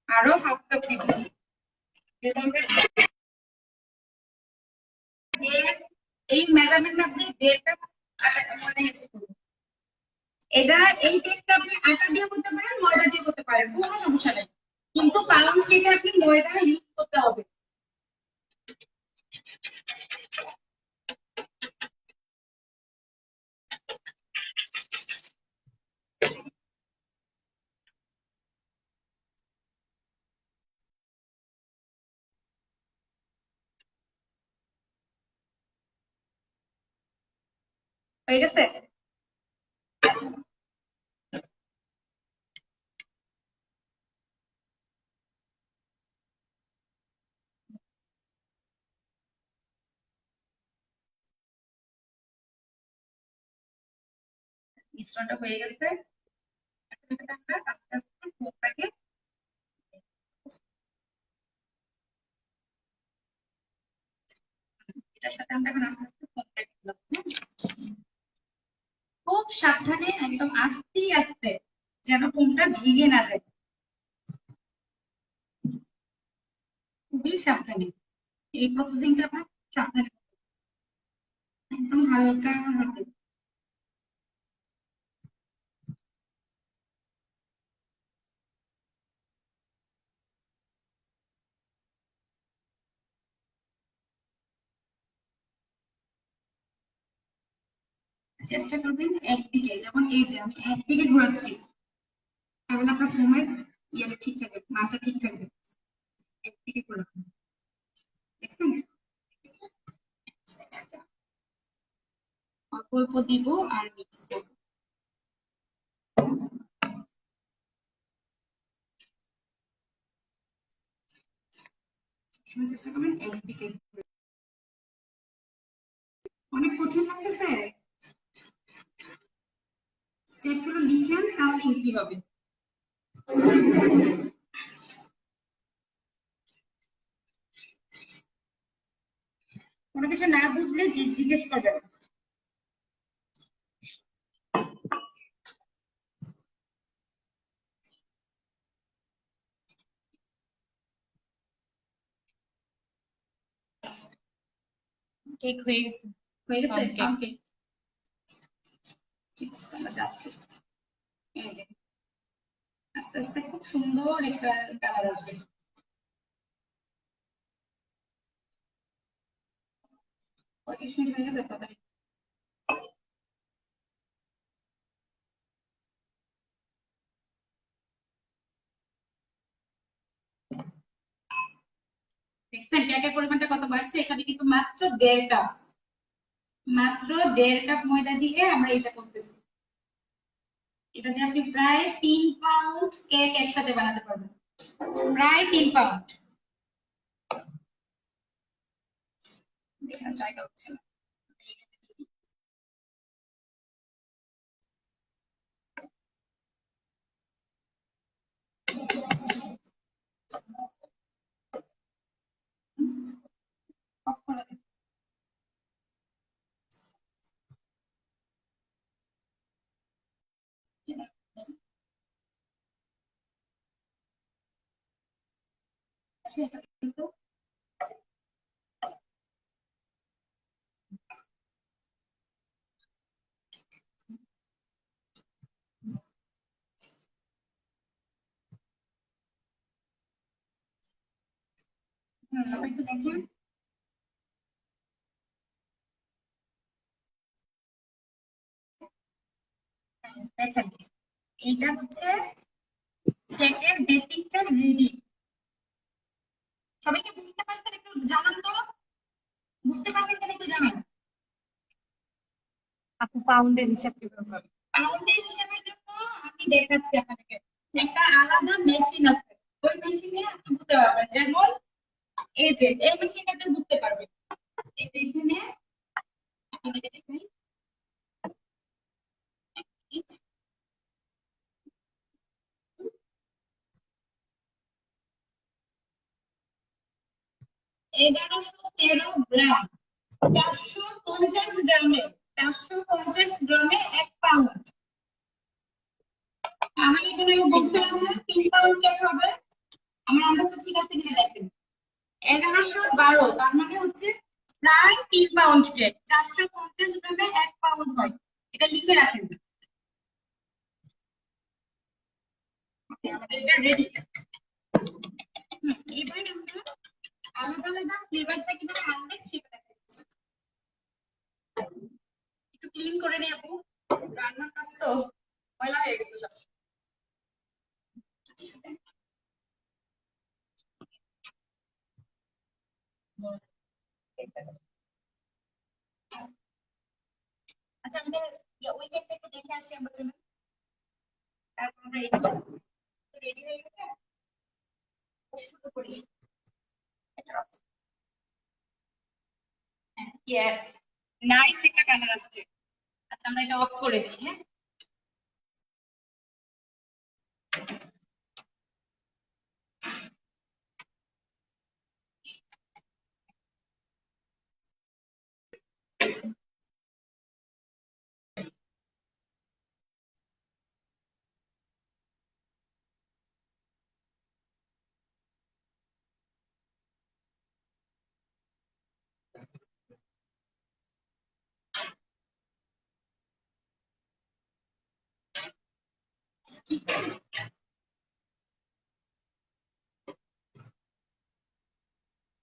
S1: আরো হাফ কাপ দিব, যেহেতু আমরা এই মেজারমেন্ট আপনি 1.5 কাপ মানে এটা, এই কেকটা আপনি আটা দিয়ে করতে পারেন, ময়দা দিয়ে করতে পারেন, কোনো সমস্যা নেই, কিন্তু পাউন্ড কেকে আপনি ময়দা ইউজ করতে হবে। হয়ে গেছে? মিশ্রণটা হয়ে গেছে, এখন এটা আমরা আস্তে আস্তে পুরটাকে এটার সাথে আমরা এখন আস্তে আস্তে পুরটাকে দিলাম। খুব সাবধানে, একদম আস্তে আস্তে, যেন ফোনটা ভেঙে না যায়, খুবই সাবধানে এই প্রসেসিংটা আপনার সাবধানে করতে হবে। একদম হালকা হাতে। চেষ্টা করবেন একদিকে, যেমন এই যে আমি একদিকে ঘোরাচ্ছি, তাহলে আপনার ফোমের ইয়েটা ঠিক থাকবে, মানটা ঠিক থাকবে। একদিকে ঘোরাবেন, দেখছেন? অল্প অল্প দিব আর মিক্স করব। চেষ্টা করবেন একদিকে। অনেক কঠিন লাগতেছে, স্টেপগুলো লিখেন তাহলে ইজি হবে। কোনো কিছু না বুঝলে জিজ্ঞেস করবেন।
S3: কেক হয়ে গেছে।
S1: হয়ে গেছে?
S3: Okay.
S1: Pound cake. ঠিক আছে, আমরা যাচ্ছি। এই যে আস্তে আস্তে খুব সুন্দর একটা কালার আসবে। পঁয়ত্রিশ মিনিট হয়ে গেছে, তাড়াতাড়ি। দেখছেন কেকের পরিমাণটা কত বাড়ছে? এখানে কিন্তু মাত্র 1.5 কাপ, মাত্র 1.5 কাপ ময়দা দিয়ে আমরা এটা করতেছি। এটা দিয়ে আপনি প্রায় 3 পাউন্ড কেক একসাথে বানাতে পারবেন, প্রায় 3 পাউন্ড। এখানে জায়গা হচ্ছে না। অফ করে দিন। আচ্ছা, এটা কিন্তু আপনি একটু দেখেন। দেখেন, এইটা হচ্ছে কেকের বেসিকটা রেডি। সবাইকে বুঝতে পারছেন? একটু জানান তো, বুঝতে পারছেন কিনা একটু জানান।
S3: আপু পাউন্ডের হিসাব কিভাবে হবে?
S1: পাউন্ডের হিসাবের জন্য আমি দেখাচ্ছি আপনাদেরকে, একটা আলাদা মেশিন আছে, ওই মেশিনে আপনি বুঝতে পারবেন। যেমন এই যে এই মেশিনটাতে বুঝতে পারবেন। এই যে এখানে আপনাদেরকে দেখাই, $1113 450 গ্রামে, 450 গ্রামে 1 পাউন্ড। আমার এখানে বলছিলাম না 3 পাউন্ড কেক হবে, আমার আন্দাজটা ঠিক আছে কিনা দেখেন। 1112, তার মানে হচ্ছে প্রায় 3 পাউন্ড কেক। 450 গ্রামে 1 পাউন্ড হয়, এটা লিখে রাখেন। আমাদের এটা রেডি। এবার আমরা আলাদা আলাদা ফ্লেভারটা কিভাবে আনবেন সেটা দেখাচ্ছি। একটু ক্লিন করে নিই আপু, রান্নার কাজ তো ময়লা হয়ে গেছে সব। আচ্ছা, আমাদের ওই কেকটা একটু দেখে আসি আমরা, চলুন। তারপর আমরা রেডি হয়ে গেছে, শুরু করি। ইয়েস, নাইস একটা কালার আসছে। আচ্ছা, আমরা এটা অফ করে দিই। হ্যাঁ,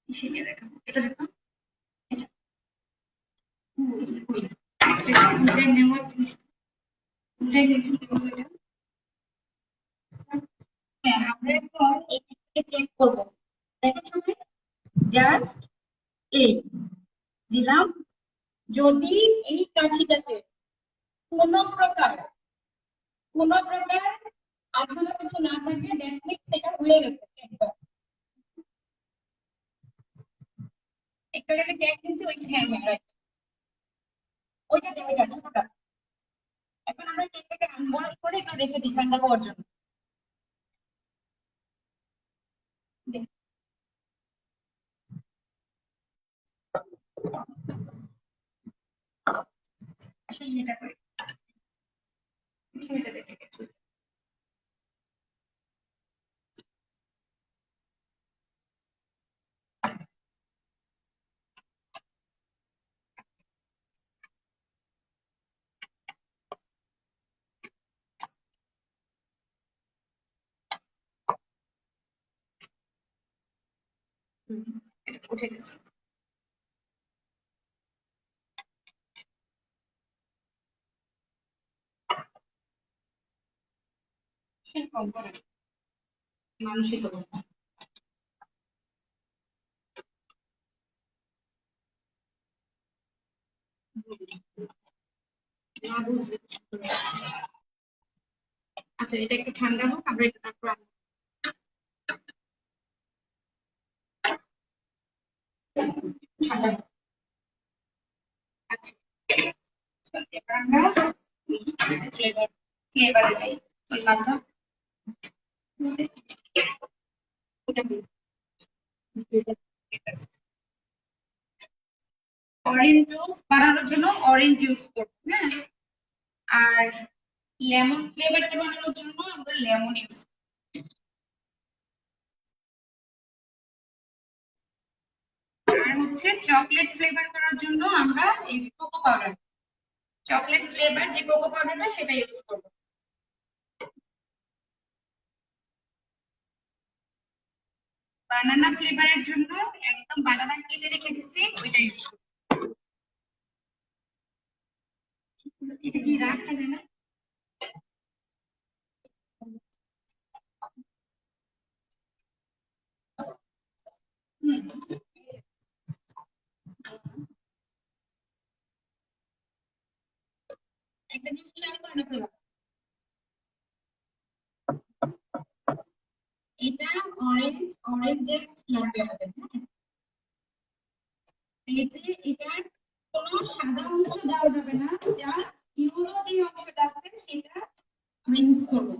S1: সেটা দেখাবো, এটা দেখো, এটা। উল্টে নেওয়ার জিনিসটা উল্টে নিয়ে হ্যাঁ আমরা এখন এখান থেকে চেক করবো দেখেন সবাই জাস্ট এই দিলাম যদি এই কাঠিটাতে কোনো প্রকার আঠালো কিছু না থাকে দ্যাট মিন্স সেটা হয়ে গেছে একদম একটু আগে যে কেক দিয়েছি ওই হ্যাঁ হ্যাঁ রাইট ওইটা দিয়ে ওইটা ছোটটা এখন আমরা কেকটাকে আনবয়েল করে একটু রেখে দিই ঠান্ডা হওয়ার জন্য দেখ, আসলে এটা করি ছুরিটা দেখে গেছি এটা উঠে গেছে সেরকম করে মানুষই তো না বুঝলে আচ্ছা এটা একটু ঠান্ডা হোক আমরা এটা তারপর ঠান্ডা হোক আচ্ছা এবার আমরা ফ্লেভারে যাই ওই মাত্রা অরেঞ্জ জুস বানানোর জন্য অরেঞ্জ জুস করবো হ্যাঁ আর লেমন ফ্লেভারটা বানানোর জন্য আমরা লেমন ইউজ আর হচ্ছে চকলেট ফ্লেভার করার জন্য আমরা এই যে কোকো পাউডার চকলেট ফ্লেভার যে কোকো পাউডারটা সেটা ইউজ করবো বানানা ফ্লেভারের জন্য একদম বানানা কেটে রেখে দিচ্ছি ওইটা ইউজ করবো এটা কি রাখা যায় না হুম একটা জিনিস খেয়াল করে না ফেলো এটা অরেঞ্জ অরেঞ্জের লাগবে আমাদের হ্যাঁ এই যে এটার কোনো সাদা অংশ দেওয়া যাবে না যা ইউরো যে অংশটা আছে সেটা আমরা ইউজ করবো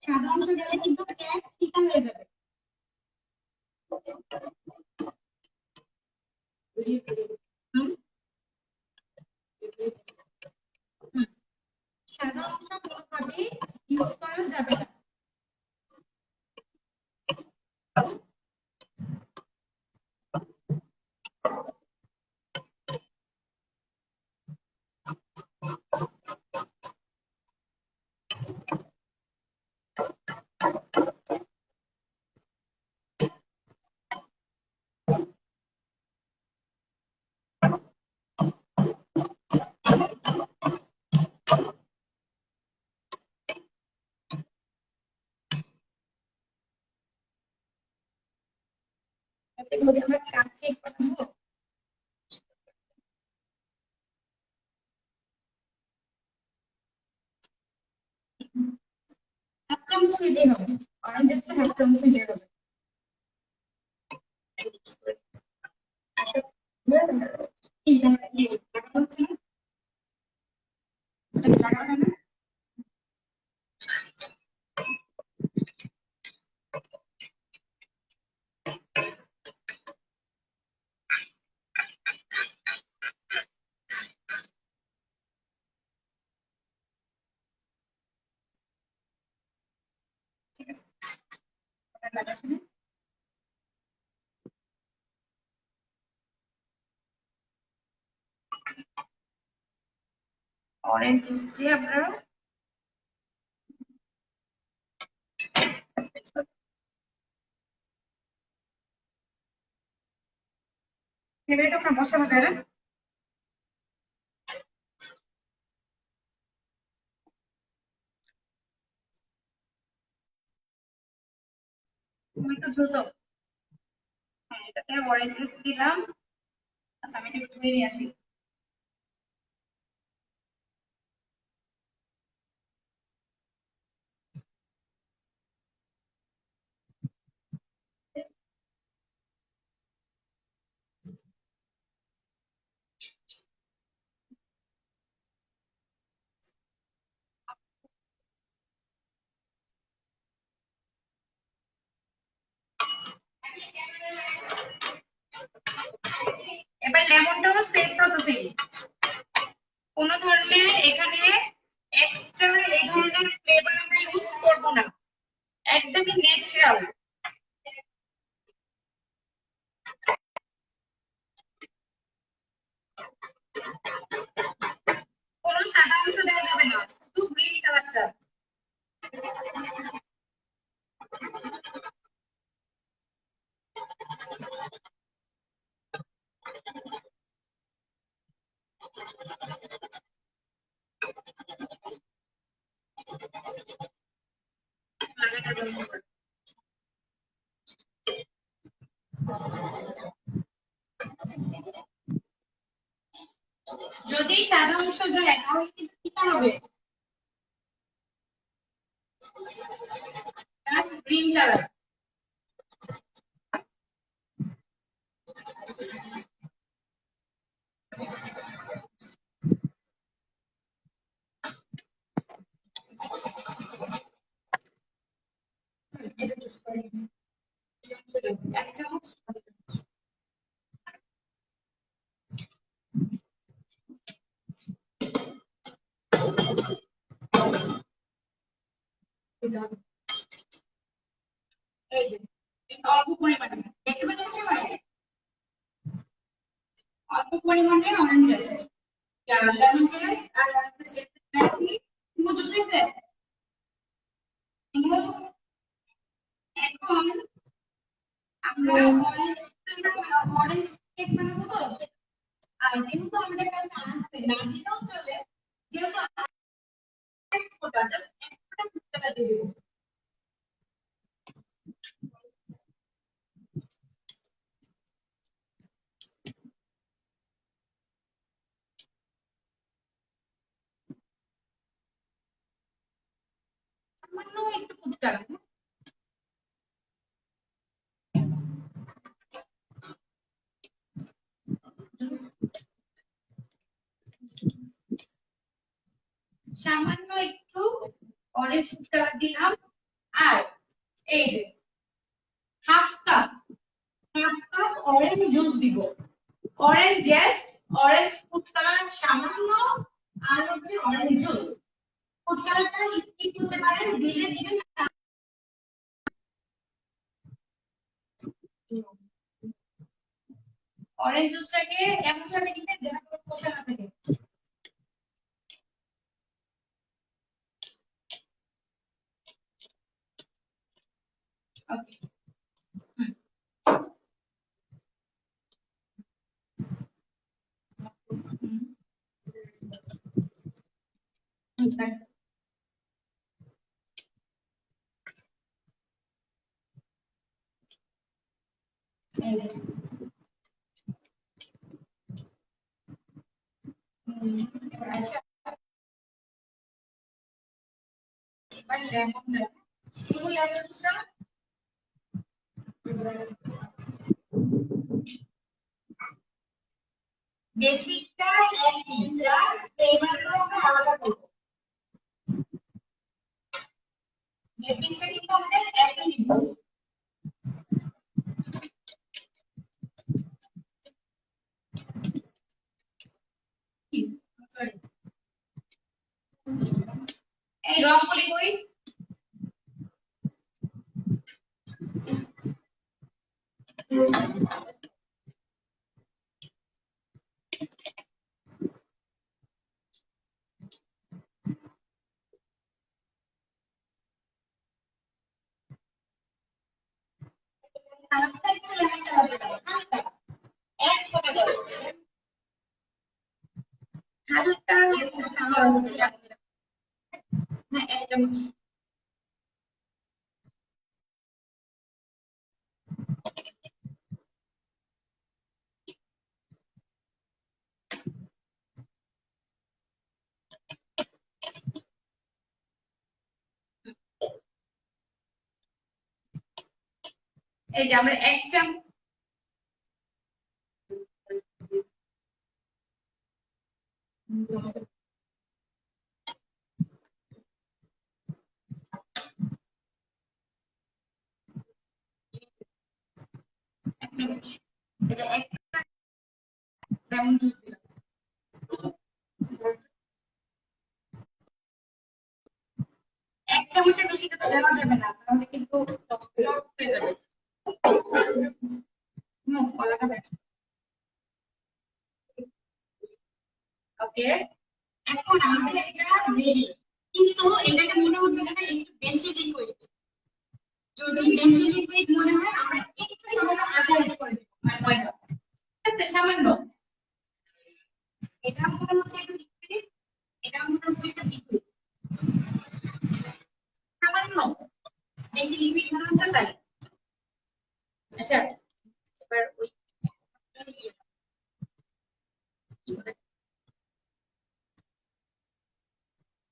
S1: সাদা অংশ গেলে কিন্তু কেক ফিকা হয়ে যাবে হুম হুম সাদা অংশ কোনোভাবেই ইউজ করা যাবে না এগুলো দিয়ে আমরা কাপ কেক বানাবো হাফ চামচ হইলেই হবে অরেঞ্জের তো হাফ চামচ হইলেই হবে আচ্ছা এইটা লাগানো হচ্ছে না এটা লাগানো যায় না ঠিক আছে এটা লাগাচ্ছি না অরেঞ্জ জুস দিয়ে আমরা এবার এটা আমরা বসানো যায় না তুমি একটু দ্রুত। হ্যাঁ, এটাতে অরেঞ্জ জুস দিলাম। আচ্ছা, আমি একটু ধুয়ে নিয়ে আসি। এবার লেমনটাও সেম প্রসেসিং। কোন ধরনের এখানে এক্সট্রা এই ধরনের ফ্লেভার আমরা ইউজ করব না, একদমই ন্যাচারাল। কোনো সাদা অংশ দেওয়া যাবে না, শুধু গ্রিন কালারটা। যদি সাদা অংশ দেয় তাহলে কিন্তু কি হবে, গ্রিন কালার। এটা চুজ করে এক চামচ। এই যে এটা অল্প পরিমাণে দেখতে পাচ্ছেন সবাই, অল্প পরিমাণে অরেঞ্জ জেস্ট, লেমন জেস্ট আর হচ্ছে মজুদ আছে। এখন আমরা অরেঞ্জ অরেঞ্জ কেক বানাবো তো, আর যেহেতু আমাদের কাছে আছে না দিলেও চলে, যেহেতু এক ফোঁটা জাস্ট এক ফোঁটা ফুড কালার দিয়ে দেবো। সামান্য একটু ফুড কালার, সামান্য একটু অরেঞ্জ ফুড কালার দিলাম। আর এই যে হাফ কাপ অরেঞ্জ জুস দিব। অরেঞ্জ জেস্ট, অরেঞ্জ ফুড কালার সামান্য, আর হচ্ছে অরেঞ্জ জুস। ফুড কালারটা স্কিপ করতে পারেন, দিলে দিবেন। অরেঞ্জ জুসটাকে এমন ভাবে দিবেন যেন কোনো খোসা না থাকে। ওকে, এই যে এবার আসা, এবার লেমন দেব। পুরো লেমন জুসটা বেসিকটা একই, জাস্ট ফ্লেভারটা আমরা আলাদা করব। বেসিকটা কিন্তু আমাদের একই জিনিস। সরি, এই রঙ্গলি বই হালকা একটু লেমন কালার দিতে হবে, হালকা এক ফোঁটা জাস্ট, হালকা হ্যাঁ এক চামচ। এই যে আমরা 1 চামচ এক মিনিট এই যে 1 লেমন জুস দিলাম। 1 চামচের বেশি কিন্তু দেওয়া যাবে না, তাহলে কিন্তু টক হয়ে যাবে। কলাটা ব্যাচ ওকে। এখন আমাদের এটা রেডি, কিন্তু এটাকে মনে হচ্ছে যে একটু বেশি লিকুইড। যদি বেশি লিকুইড মনে হয় আমরা একটু সামান্য আটা অ্যাড করে দেব, মানে ময়দা, ঠিক আছে, সামান্য। এটা মনে হচ্ছে একটু লিকুইড, এটা মনে হচ্ছে একটু লিকুইড, সামান্য বেশি লিকুইড মনে হচ্ছে তাই। আচ্ছা এবার ওই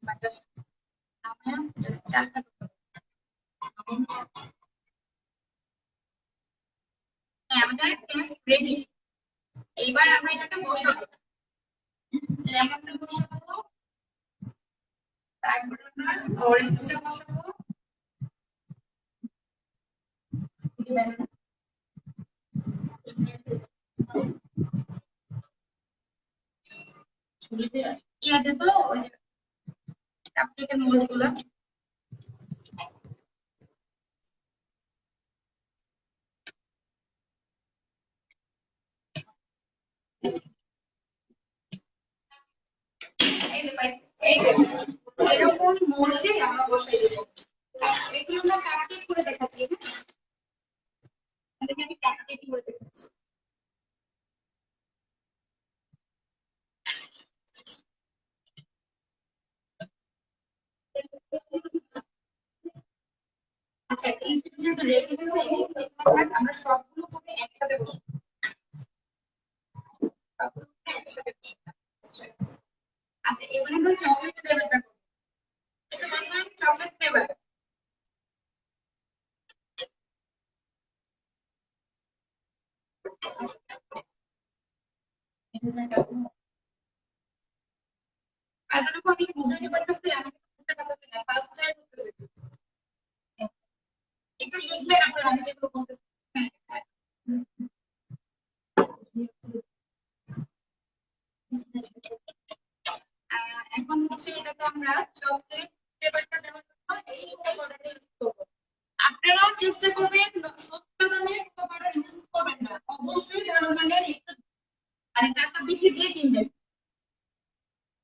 S1: বাটার আমরা চালটা আমাদের রেডি। এবার আমরা এটাকে বসাবো, লেমনটা বসাবো, তারপর আমরা অরেঞ্জটা বসাবো, ইয়াতে তো ওই যে কাপকেকের মোল্ড গুলা এই যে পাইছি, এই যে এরকম মোল্ডে আমরা বসাই দেবো। এগুলো আমরা কাপকেক করে দেখাচ্ছি, হ্যাঁ এটাকে আমি কাপকেক করে দেখাচ্ছি। আচ্ছা এই যেহেতু রেডি হয়েছে আমরা সবগুলো করে একসাথে বসাবো, সবগুলো করে একসাথে বসাবো। আচ্ছা এবার আমরা চকলেট ফ্লেভারটা করবো, এটা বানাই চকলেট ফ্লেভার। এতটুকু আমি বুঝাইতে পারতেছি, আমি বুঝতে পারতেছি না, ফার্স্ট টাইম করতেছি। একটু লিখবেন আপনারা আমি যেগুলো বলতেছি। হ্যাঁ, এখন হচ্ছে এটাতে আমরা চকলেট ফ্লেভারটা দেওয়ার জন্য এই কোকোপাউডারটা ইউজ করবো। আপনারাও চেষ্টা করবেন সস্তা দামের কোকোপাউডার ইউজ করবেন না, অবশ্যই ভালো মানের একটু মানে টাকা বেশি দিয়ে কিনবেন।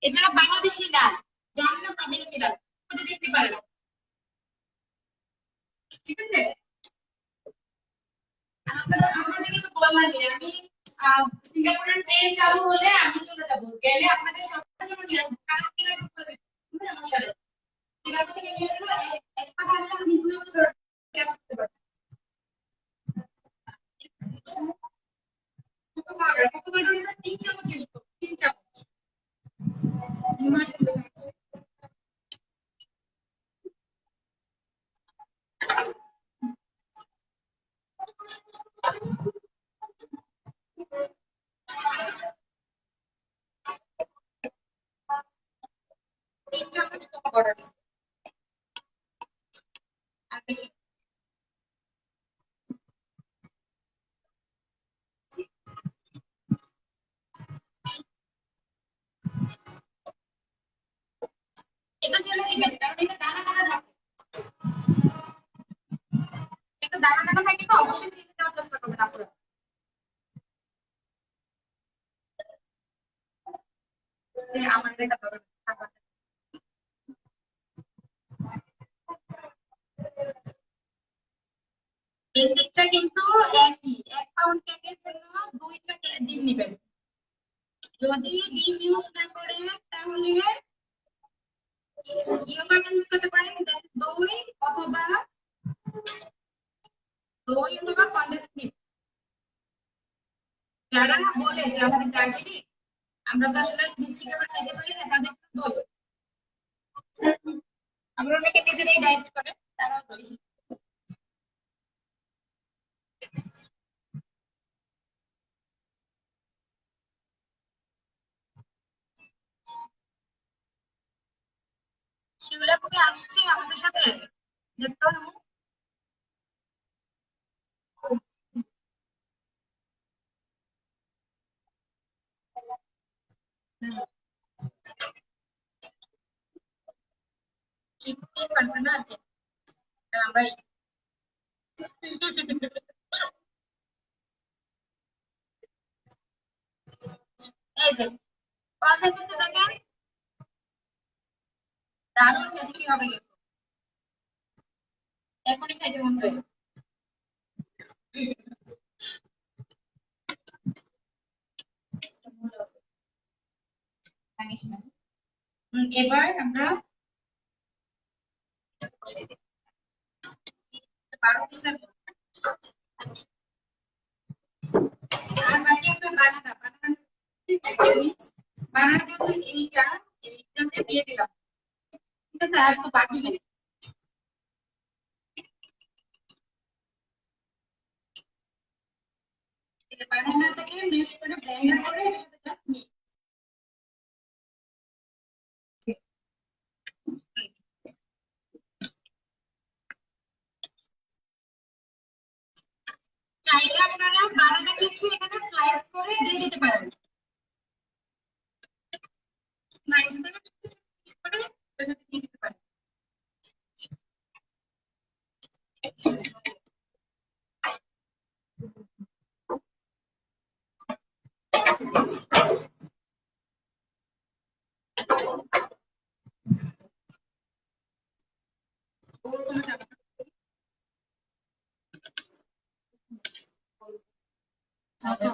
S1: এটা বাংলাদেশি না, জানি না তাদের কিনা, খুঁজে দেখতে পারেন, ঠিক আছে। আমাদের কিন্তু বলা নেই, আমি সিঙ্গাপুরের ট্রেন চালু হলে আমি চলে যাবো, গেলে আপনাদের সবার জন্য নিয়ে আসবো, কার কি লাগে বলে দিন, আমার সাথে সিঙ্গাপুর থেকে নিয়ে আসবো, এক পাঁচ হাজার টাকা নিয়ে বছর ক্যাশ করতে পারবো। কতবার 3 চামচ ইউজ করবো, 3 চামচ মাসে তিন চামচ কম করার আর বেশি। এটা চলে দিবেন কারণ এটা দানা দানা থাকে, এটা দানা দানা থাকে তো অবশ্যই চিনি দেওয়ার চেষ্টা করবেন আপনারা। আমার দেখা দরকার বেসিকটা কিন্তু একই, 1 পাউন্ড কেকের জন্য 2টা ডিম নেবেন। যদি ডিম ইউজ না করেন তাহলে ইয়োগার্ট ইউজ করতে পারেন, দই অথবা কনডেন্স মিল্ক। যারা বলে যে আমাদের ডায়াবেটিক, আমরা তো আসলে মিষ্টি খাবার খেতে পারি না, তাদের দই, আমরা অনেকে নিজেরাই ডায়েট করে তারাও দই। তুমি আসছে আমাদের সাথে দেখতে হবে। শিখতেই পারছে না আর কি। আর আমরা এই যে কথা কিছু দেখেন, দারুণ টেস্টি হবে কিন্তু। এখনই খাইতে মন চাই। জানিস না। এবার আমরা 12 পিসের আর বাকি আছে বানানা। বানানার জন্য এইটাতে দিয়ে দিলাম। ঠিক আছে, আর তো বাকি নেই। এটা বানানাটাকে মিক্স করে ব্লেন্ডার করে এর সাথে জাস্ট মিক্স। চাইলে আপনারা বানানা কিছু এখানে স্লাইস করে দিয়ে দিতে পারেন। স্লাইস করে ছোট ছোট piece করে এর সাথে দিয়ে দিতে পারেন। ওর কোনো চাপ নেই। আচ্ছা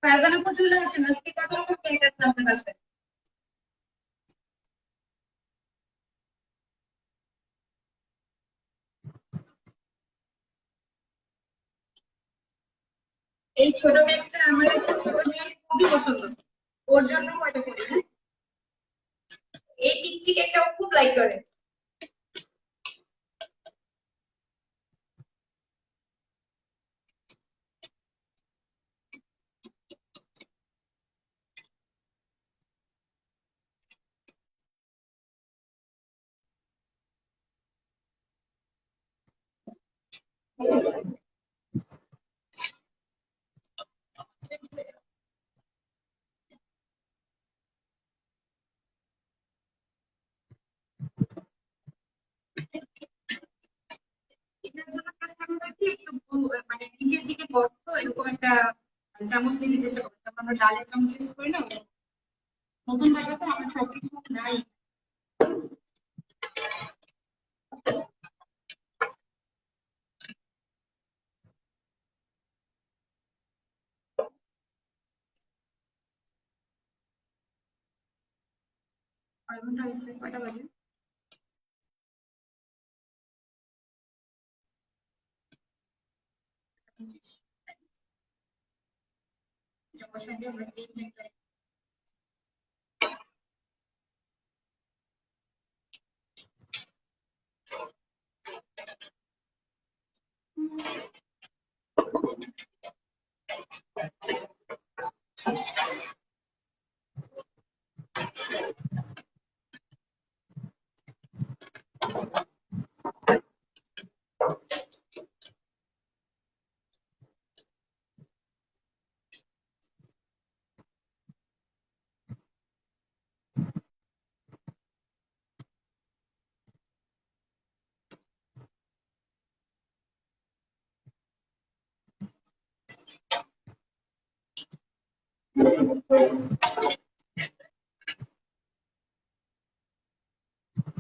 S1: ফারজানা আপু চলে আসেন, আজকে কত রকম কেক আছে আপনার বাসায়? এই ছোট কেকটা আমার একটা ছোট মেয়ে খুবই পছন্দ, ওর জন্য কয়টা করি। হ্যাঁ, এই পিচ্চি কেকটা ও খুব লাইক করে। এটার জন্য চেষ্টা করবে কি একটু মানে নিচের দিকে গর্ত এরকম একটা চামচ দিকে চেষ্টা করবে, তারপর আমরা ডালের চামচ ইউজ করি না। নতুন বাসাতে আমার সবকিছু নাই। কয় ঘন্টা হয়েছে, কয়টা বাজে? সমস্যা নেই, আমরা 3 মিনিট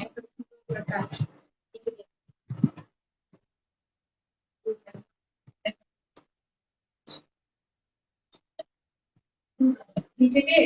S1: একটা সুন্দর একটা নিচে দিয়ে নিচে দিয়ে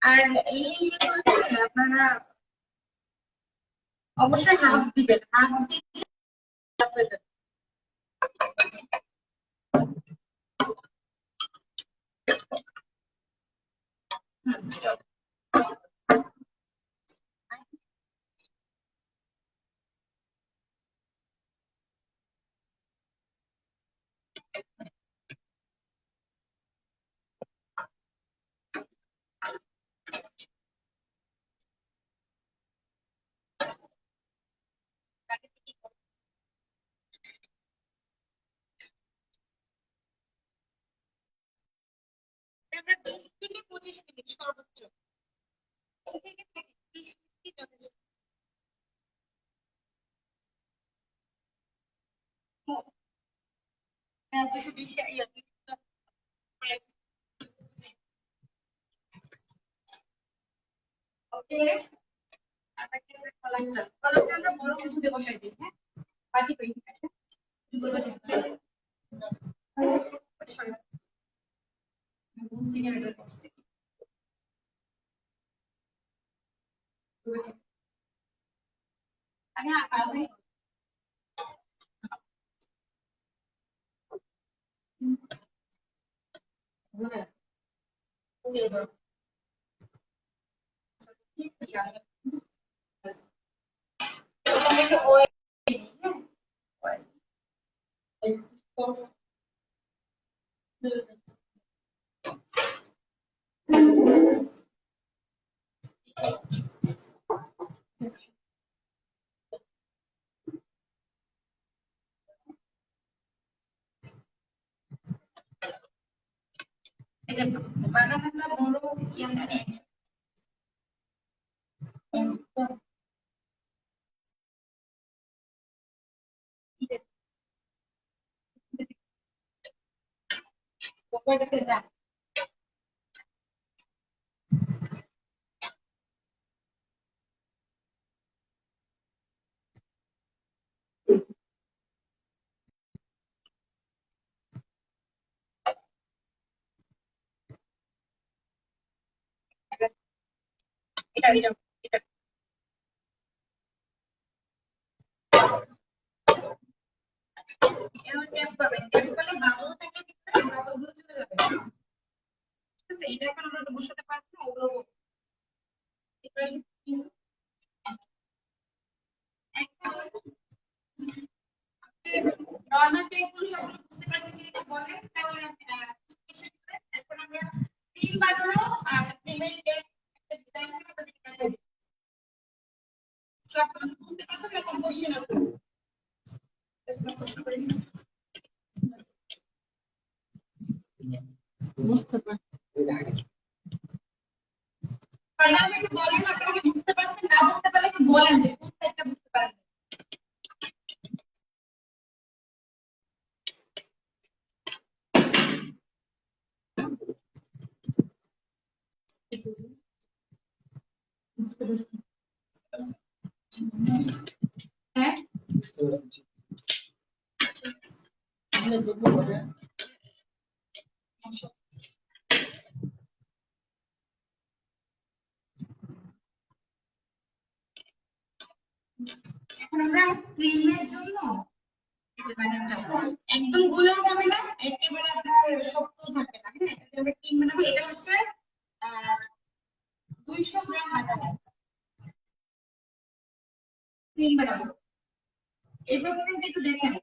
S1: আর এই আপনারা অবশ্যই হাফ দিবেন, হাফ দিলে হয়ে যাবে। আমরা 20 থেকে 25 মিনিট সর্বোচ্চ, 20 থেকে 30 মিনিট যথেষ্ট। হ্যাঁ 220 ওকে। আমরা কি কলামটা আমরা বড় কিছুতে বসাই দিই, হ্যাঁ বাকি কই আছে কি করব সরি সিনিয়র করছি আরে তাড়াতাড়ি সিলভার একটু ওয়ে এই যে বানানোটা বড় ইয়াটা নেই কোপাটাতে যা এটা এটা এটা এবার ট্যাপ করবেন, ট্যাপ করলে বাবল থাকলে কি করে বাবলগুলো চলে যাবে, ঠিক আছে। এটা এখন আমরা বসাতে পারবো না, ওগুলো এটা নরমাল পেজগুলো সবগুলো বুঝতে পারছেন কি একটু বলেন, তাহলে এখন আমরা ক্রিম বানানো আর ক্রিমের কেক একটা ডিজাইন করে তাদের কাছে দিই। সবগুলো বুঝতে পারছেন না, কোন কোশ্চেন আছে
S3: বুঝতে পারছি।
S1: ফার্দার একটু বলেন আপনারা কি বুঝতে পারছেন, না বুঝতে পারলে একটু বলেন যে কোন সাইডটা বুঝতে পারেন। হ্যাঁ
S4: বুঝতে পারছি।
S1: এখন আমরা ক্রিমের জন্য এই যে বানানটা একদম গোলা যাবে না, একেবারে আপনার শক্ত থাকবে না, হ্যাঁ এটা আমরা ক্রিম বানাবো। এটা হচ্ছে 200 গ্রাম আটা ক্রিম বানাবো। এই প্রসেসিংটা একটু দেখেন।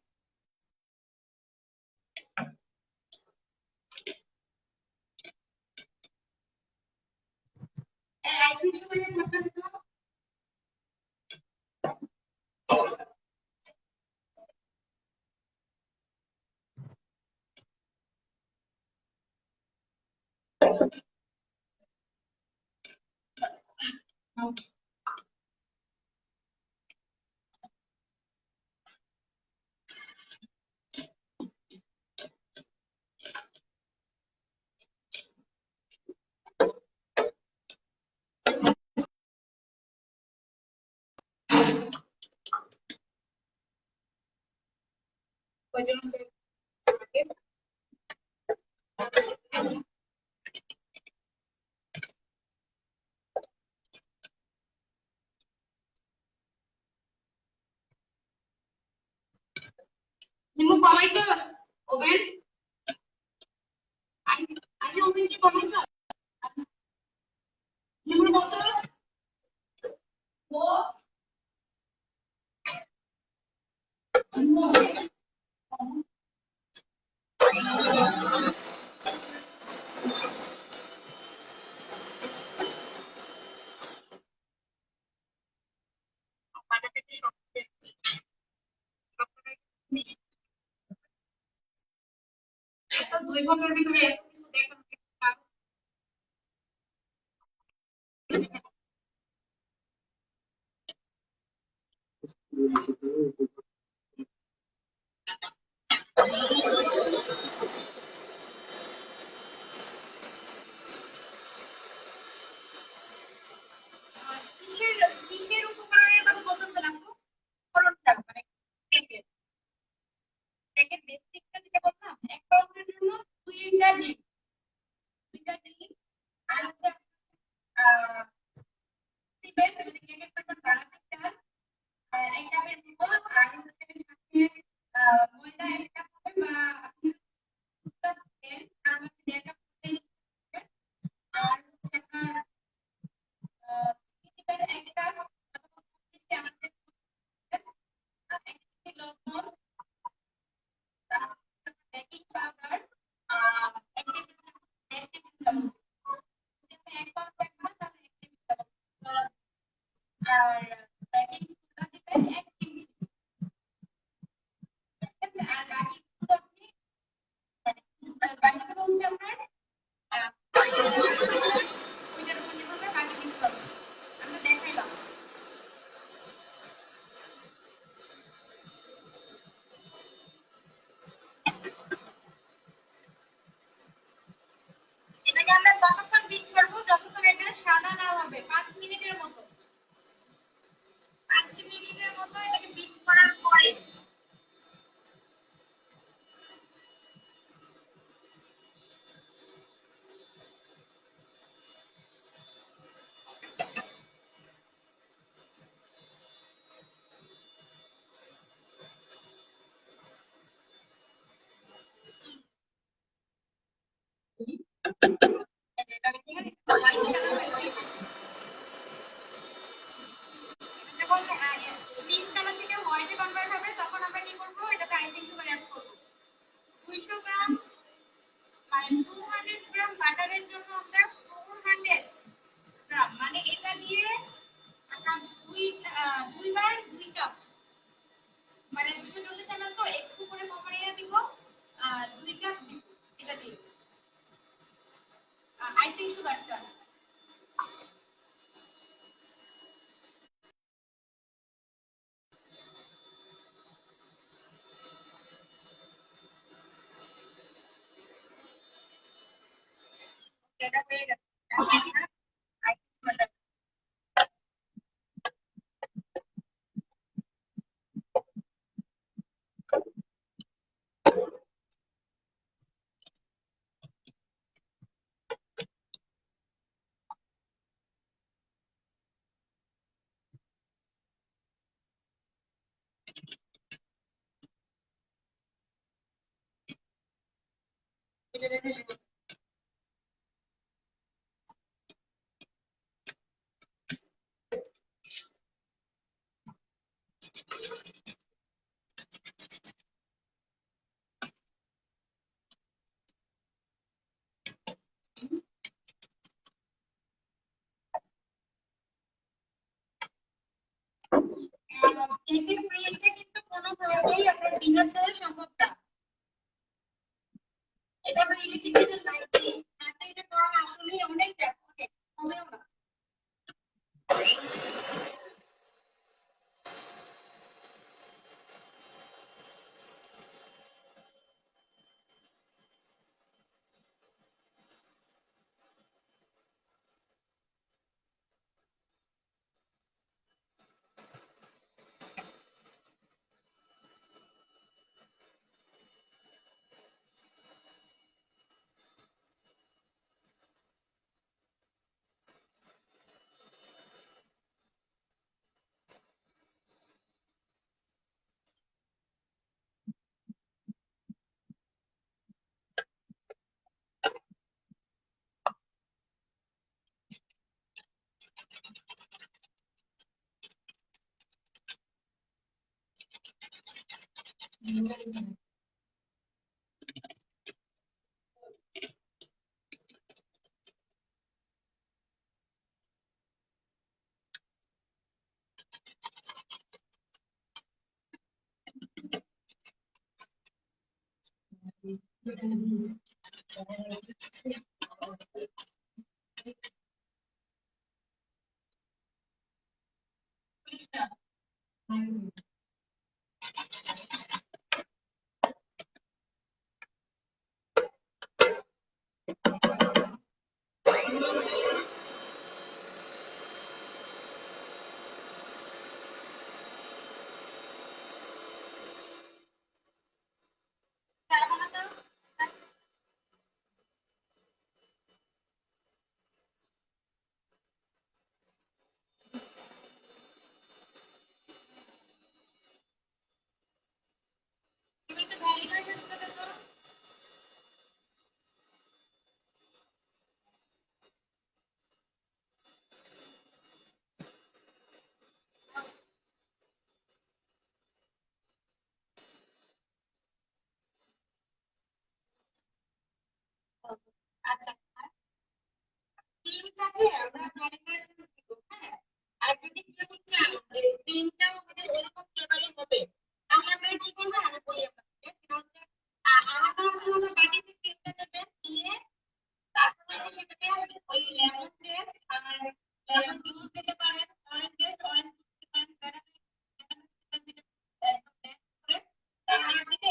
S1: একশো করে ঢাকা দিতে হবে। ওই জন্য নিমু কমাইছস ওভেন আজ ওভেন কি কমাইছস নিমুর বোতল ও বাজার থেকে সব তো 2 ঘন্টার ভিতরে এত কিছু দেখো কিসের কিসের উপকরণের কথা বলতেছেন আপু উপকরণটা মানে কেকের কেকের বেসিকটা যেটা বললাম 1 পাউন্ডের জন্য 2 লিটার ডিম 2 লিটার ডিম আর হচ্ছে দিবেন যদি কেকের পরিমাণ বাড়াতে চান 1 কাপের মতো আর হচ্ছে সাথে ময়দা 1 কাপ হবে বা আপনি 2 কাপ দেন আর হচ্ছে 1.5 কাপ তেল দিবেন আর হচ্ছে আপনার দিবেন 1 কাপ আমাদের লবণ বেকিং পাউডার 1 টেবিল চামচ 1 পাউন্ড তাহলে 1 টেবিল চামচ আর বেকিং সোডা দিবেন 1 চিমটি ঠিক আছে আর বাকিগুলো আপনি বাকিগুলো হচ্ছে আপনার ওইটার উপর নির্ভর করে বাকি মিক্স করবেন আমরা দেখাইলাম এটাকে আমরা ততক্ষণ বিট করবো যতক্ষণ এটা সাদা না হবে 5 মিনিটের মতো 5 মিনিটের মতো এটাকে বিট করার পরে যেটা যখন পিঙ্ক কালার থেকে হোয়াইটে কনভার্ট হবে তখন আমরা কি করবো এটাতে আইসিং সুগার অ্যাড করবো 200 গ্রাম মানে 200 গ্রাম বাটারের জন্য আমরা 400 গ্রাম মানে এটা দিয়ে আমরা দুইবার 2 কাপ মানে 240 ml তো একটু করে কমাইয়া দিব 2 কাপ দিব এটা দিয়ে আইসিং সুগারটা এটা হয়ে গেছে আইসিং সুগারটা এটা রেখে দিব কেকের ফ্রিজটা কিন্তু কোনোভাবেই আপনার বিনা ছাড়া সম্ভব না এটা আমরা ইলেকট্রিক কেটেল লাগবে তাতে এটা করা আসলে অনেক অনেক হবেও না তুমি তো ভ্যানিলা এসেন্স দেবে তো। আচ্ছা, ক্রিমটাকে আমরা ভ্যানিলা এসেন্স দিব, হ্যাঁ। আর যদি কেউ চান যে ক্রিমটাও আমাদের ওরকম ফ্লেভারই হবে, তাহলে আমরা কি করবো আমি বলি আপনাকে। সেটা হচ্ছে আলাদা আলাদা বাটিতে ক্রিমটা দেবেন, দিয়ে তারপরে সেটাতে ওই লেমন জেস্ট আর লেমন জুস দিতে পারেন, অরেঞ্জ জেস্ট অরেঞ্জ জুস দিতে পারেন, একদম blend করে তারপরে হচ্ছে কি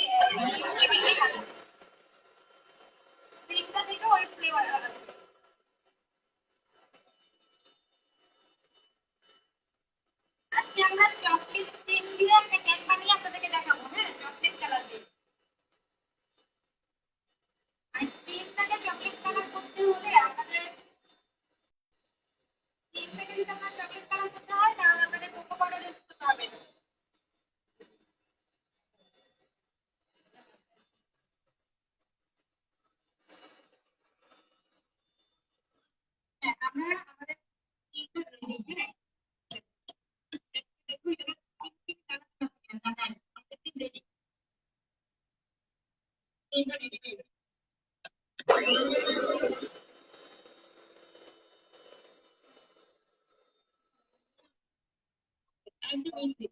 S1: ক্রিমটা থেকে ওই ফ্লেভার আলাদা। আজকে আমরা চকলেট ক্রিম দিয়ে একটা কেক বানিয়ে আপনাদেরকে দেখাবো, হ্যাঁ, চকলেট কালার দিয়ে। আর ক্রিমটাকে চকলেট কালার করতে হলে আমাদের ক্রিমটাকে যদি আপনার চকলেট কালার করতে হয় তাহলে আমাদের কোকো পাউডার ইউজ করতে হবে না। হ্যাঁ, আমরা আমাদের ক্রিমটা রেডি, হ্যাঁ। দেখো এটা কি কালার করতে হবে না, আমাদের ক্রিম রেডি, ক্রিমটা রেডি হয়ে গেছে। একদম ইজি।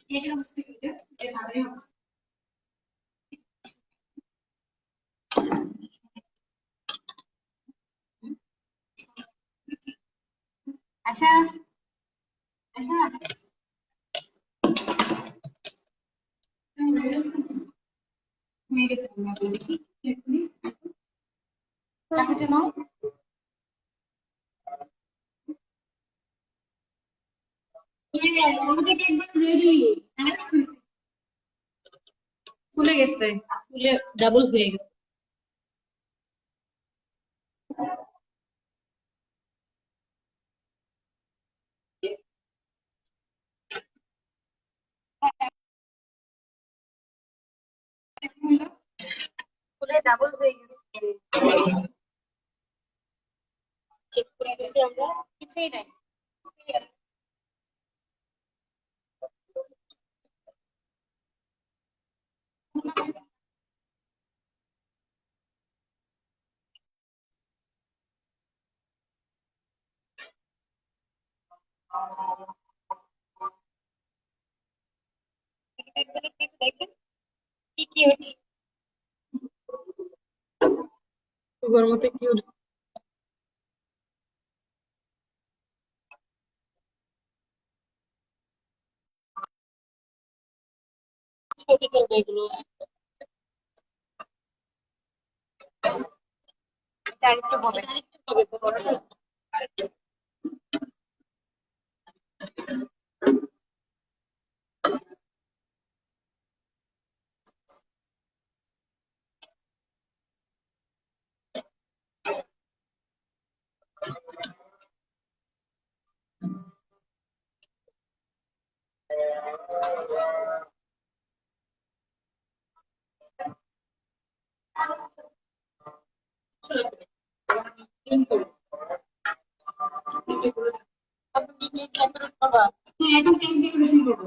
S1: কেকের অবস্থা কি এটা? যে তাড়াতাড়ি হবে। আশা, আশা, হয়ে গেছে, আমরা দেখি এক্ষুনি। কাছে নাও। আমাদের কেক রেডি। ফুলে গেছে, ফুলে ডাবল হয়ে গেছে। ফুলে ডাবল হয়ে গেছে। চেক করে দিছি আমরা, কিছুই নাই। দেখেন কি কিউট, সুগার মতো কিউট। ছবি তুলবে এগুলো, এটা আরেকটু হবে, আরেকটু হবে বড়টা। আরেকটু। হ্যাঁ এখন কেক ডেকোরেশন করবো।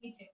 S1: নিচে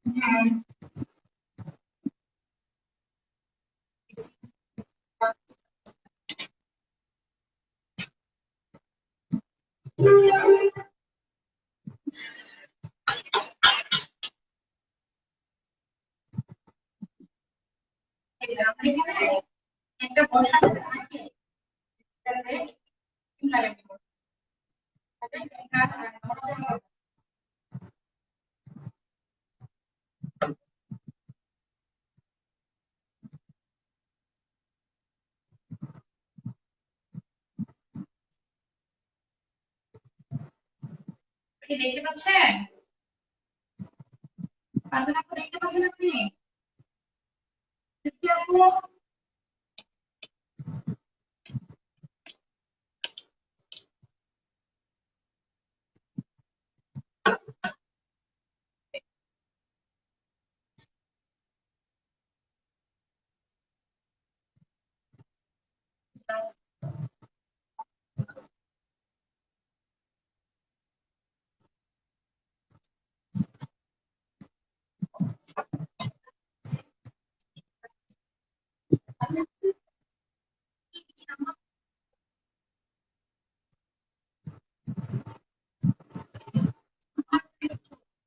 S1: হ্যাঁ আমরা এখানে একটা বসানো থাকে এটাতে লাগাই দিব। দেখতে পাচ্ছেন? দেখতে পাচ্ছেন আপনি?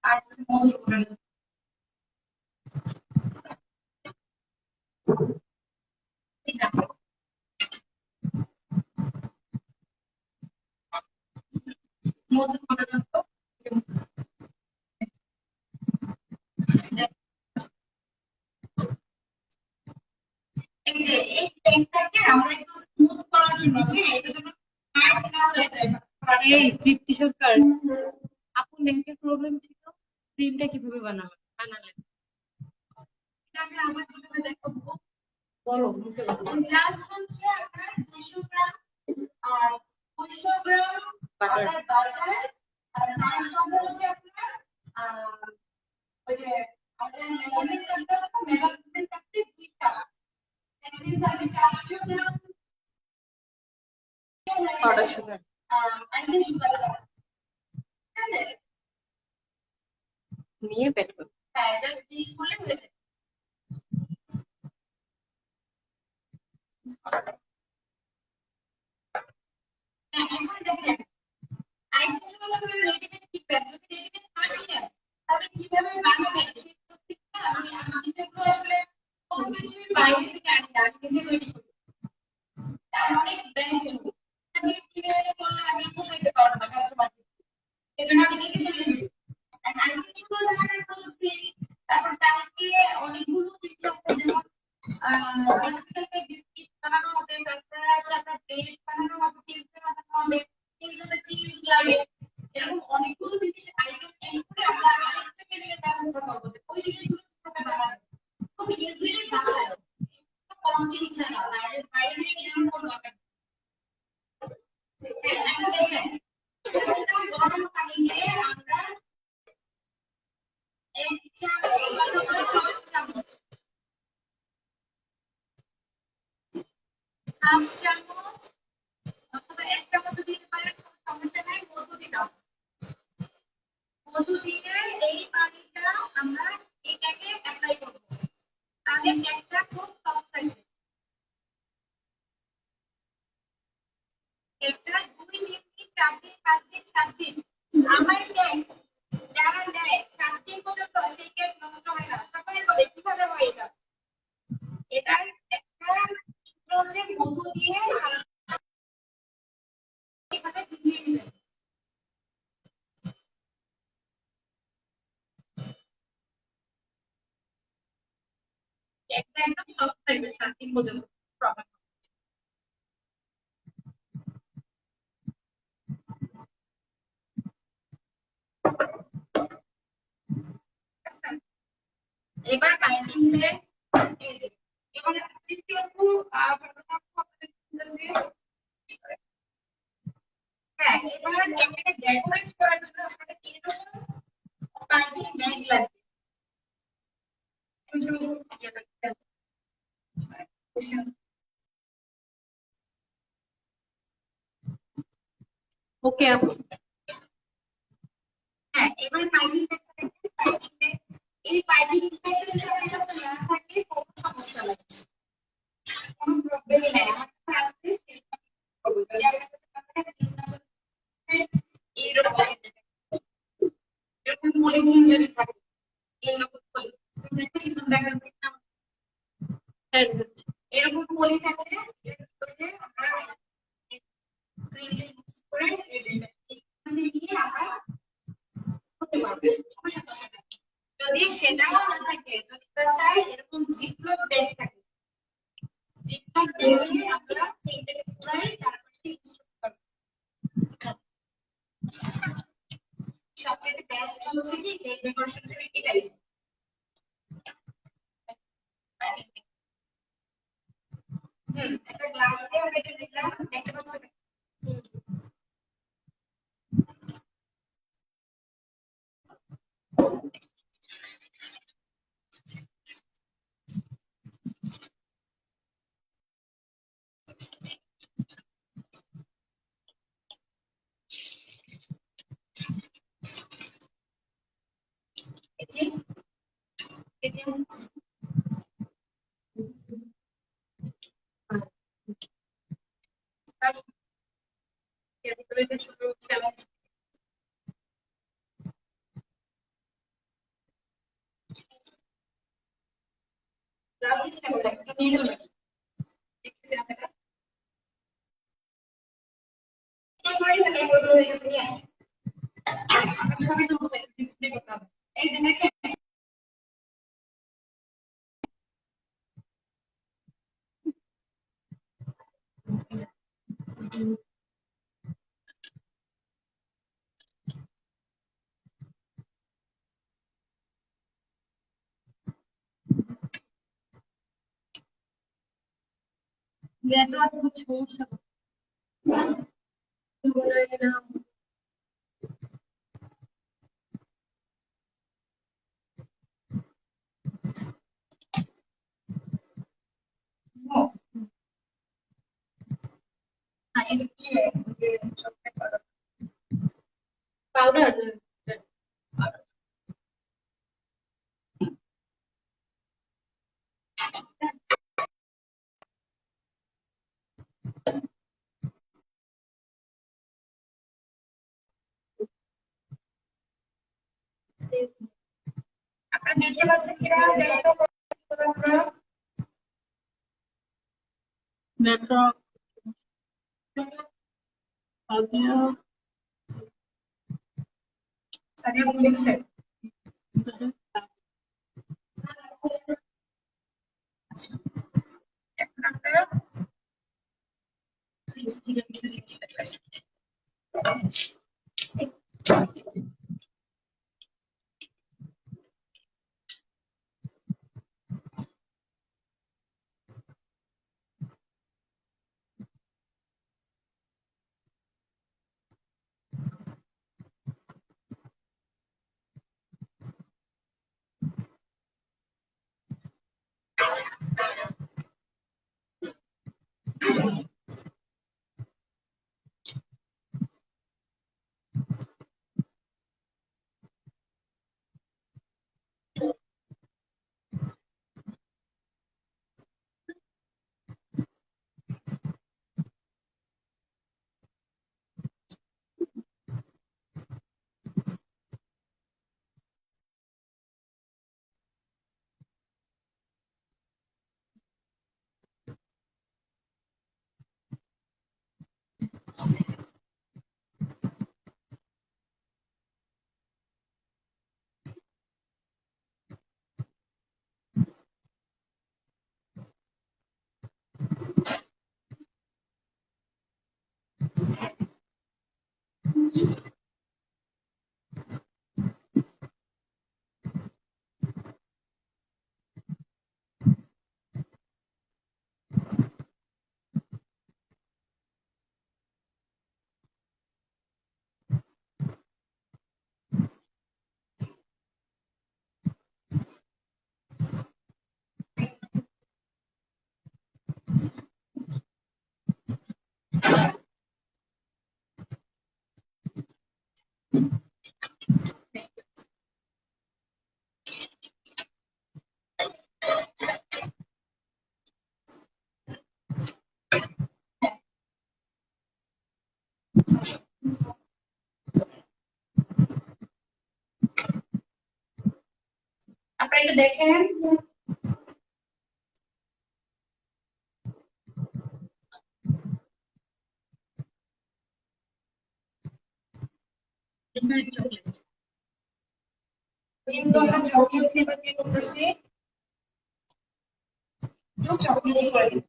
S1: আর মধু করে নেব। ঠিক আছে মধু করে নেব। এই যে এই পেনটাকে আমরা একটু স্মুথ করার জন্য হ্যাঁ এটা যেন হার্ড না হয়ে যায়।
S3: এই দীপ্তি সরকার, আপু নেকের প্রবলেম ছিল, ক্রিমটা কিভাবে বানালেন?
S1: এটা আমি আবার কিভাবে দেখাবো?
S3: বলো, মুখে বলো।
S1: জাস্ট হচ্ছে আপনার 200 গ্রাম আর 200 গ্রাম
S3: বাটার।
S1: আপনার বাটার আর তার সাথে হচ্ছে আপনার ওই যে আমাদের মেজারমেন্ট কাপটা আছে না মেজারমেন্ট কাপে 2 কাপ এখানে আমি 400 গ্রাম
S3: পাউডার সুগার
S1: আইসিং সুগার দেবো। ঠিক আছে
S3: নিয়ে বেট করো।
S1: হ্যাঁ জাস্ট মিক্স করলে হয়ে যাবে। হ্যাঁ এখন দেখেন আইসিং সুগার আপনারা রেডিমেড কিনবেন যদি রেডিমেড না কিনেন তাহলে কিভাবে বানাবেন সেই প্রসেসটা আমি যেগুলো আসলে কোনো কিছুই বাইরে থেকে আনি না আমি নিজে তৈরি করি। তার অনেক ব্র্যান্ড কিন্তু আমি কিনে এনে করলে আমি পোষাইতে পারবো না কাস্টমারকে এজন্য আমি নিজে তৈরি করি। আর আইসিং সুগার বানানোর প্রসেসিং তারপর তাকে অনেকগুলো জিনিস আছে যেমন বিস্কিট বানানো হবে তারপরে চাটা ব্রেড বানানো হবে পিৎজা বানানো দেখেন একটা গরম পানিতে আমরা 1 চামচ অথবা 1/2 চামচ, 1/2 চামচ অথবা 1 চামচ দিতে পারেন, কোনো সমস্যা নাই, মধু দিলাম। মধু দিয়ে এই পানিটা আমরা এটাকে অ্যাপ্লাই করব, তাহলে কেকটা খুব সফট থাকবে। কেকটা 2 দিন 4 দিন 5 দিন 7 দিন আমার কেক যারা নেয় 7 দিন পর্যন্ত সেই কেক নষ্ট হয় না। সবাই বলে কিভাবে হয় এটা? এটার একটা সূত্র হচ্ছে মধু দিয়ে এইভাবে ভিজিয়ে দিবেন। কেকটা একদম সফট থাকবে 7 দিন পর্যন্ত, প্রবলেম আছে। এবার বাইন্ডিং দিয়ে এবার তৃতীয়ত হ্যাঁ, এবার কেকটাকে ডেকোরেট করার জন্য আপনাদের কিরকম বাইন্ডিং ব্যাগ লাগবে?
S3: ওকে আপু।
S1: হ্যাঁ, এবার বাইন্ডিং ব্যাগটা দেখেন, বাইন্ডিং ব্যাগ এই বাইন্ডিং ব্যাগটা যদি আপনার কাছে না থাকে কোনো সমস্যা নাই, কোনো প্রবলেমই নাই। আমার কাছে আসলে সেটা হবে যদি আপনার কাছে না থাকে এইরকম এরকম পলিথিন যদি থাকে এইরকম পলিথিন দেখা যাচ্ছে না, এরকম পলি থাকে এর ভিতরে আমরা করে এখানে গিয়ে আমরা করতে পারবো, সমস্যা নেই। যদি সেটাও না থাকে, যদি বাসায় এরকম জিপলক ব্যাগ থাকে, জিপলক ব্যাগে আমরা তিনটাকে ছড়াই তারপর ইউজ করতে পারবো। সবচেয়ে বেস্ট হচ্ছে কি কেক ডেকোরেশন জন্য এটাই। একটা গ্লাস দিয়ে আমরা এটা দিলাম, দেখতে পাচ্ছেন? এই যে এই যে এর ভিতরে যে ছোট খেলা লাল কিছু একটা নিয়ে গেল দেখতেছি আপনারা এবারে থেকে বলবো এই যে নিয়ে আমরা ছবি তুলবো ডিসপ্লে করতে হবে। এই যে দেখেন
S3: नेटवर्क कुछ समस्या हो रहा है ना।
S1: हाँ ये है मुझे चॉकलेट
S3: पाउडर
S1: আপনারা দেখতে পাচ্ছেন কিনা দেখো আপনারা
S3: नेटवर्क ऑडियो
S1: সারিয়া লিখছে এখন আপনারা ফ্রিজ থেকে কিছু জিনিস বের করেন। আপনারা একটু দেখেন।
S3: চকলেট।
S1: কিন্তু আমরা চকলেট ফ্লেভার দিয়ে করতেছি, একটু চকলেট করে দিই।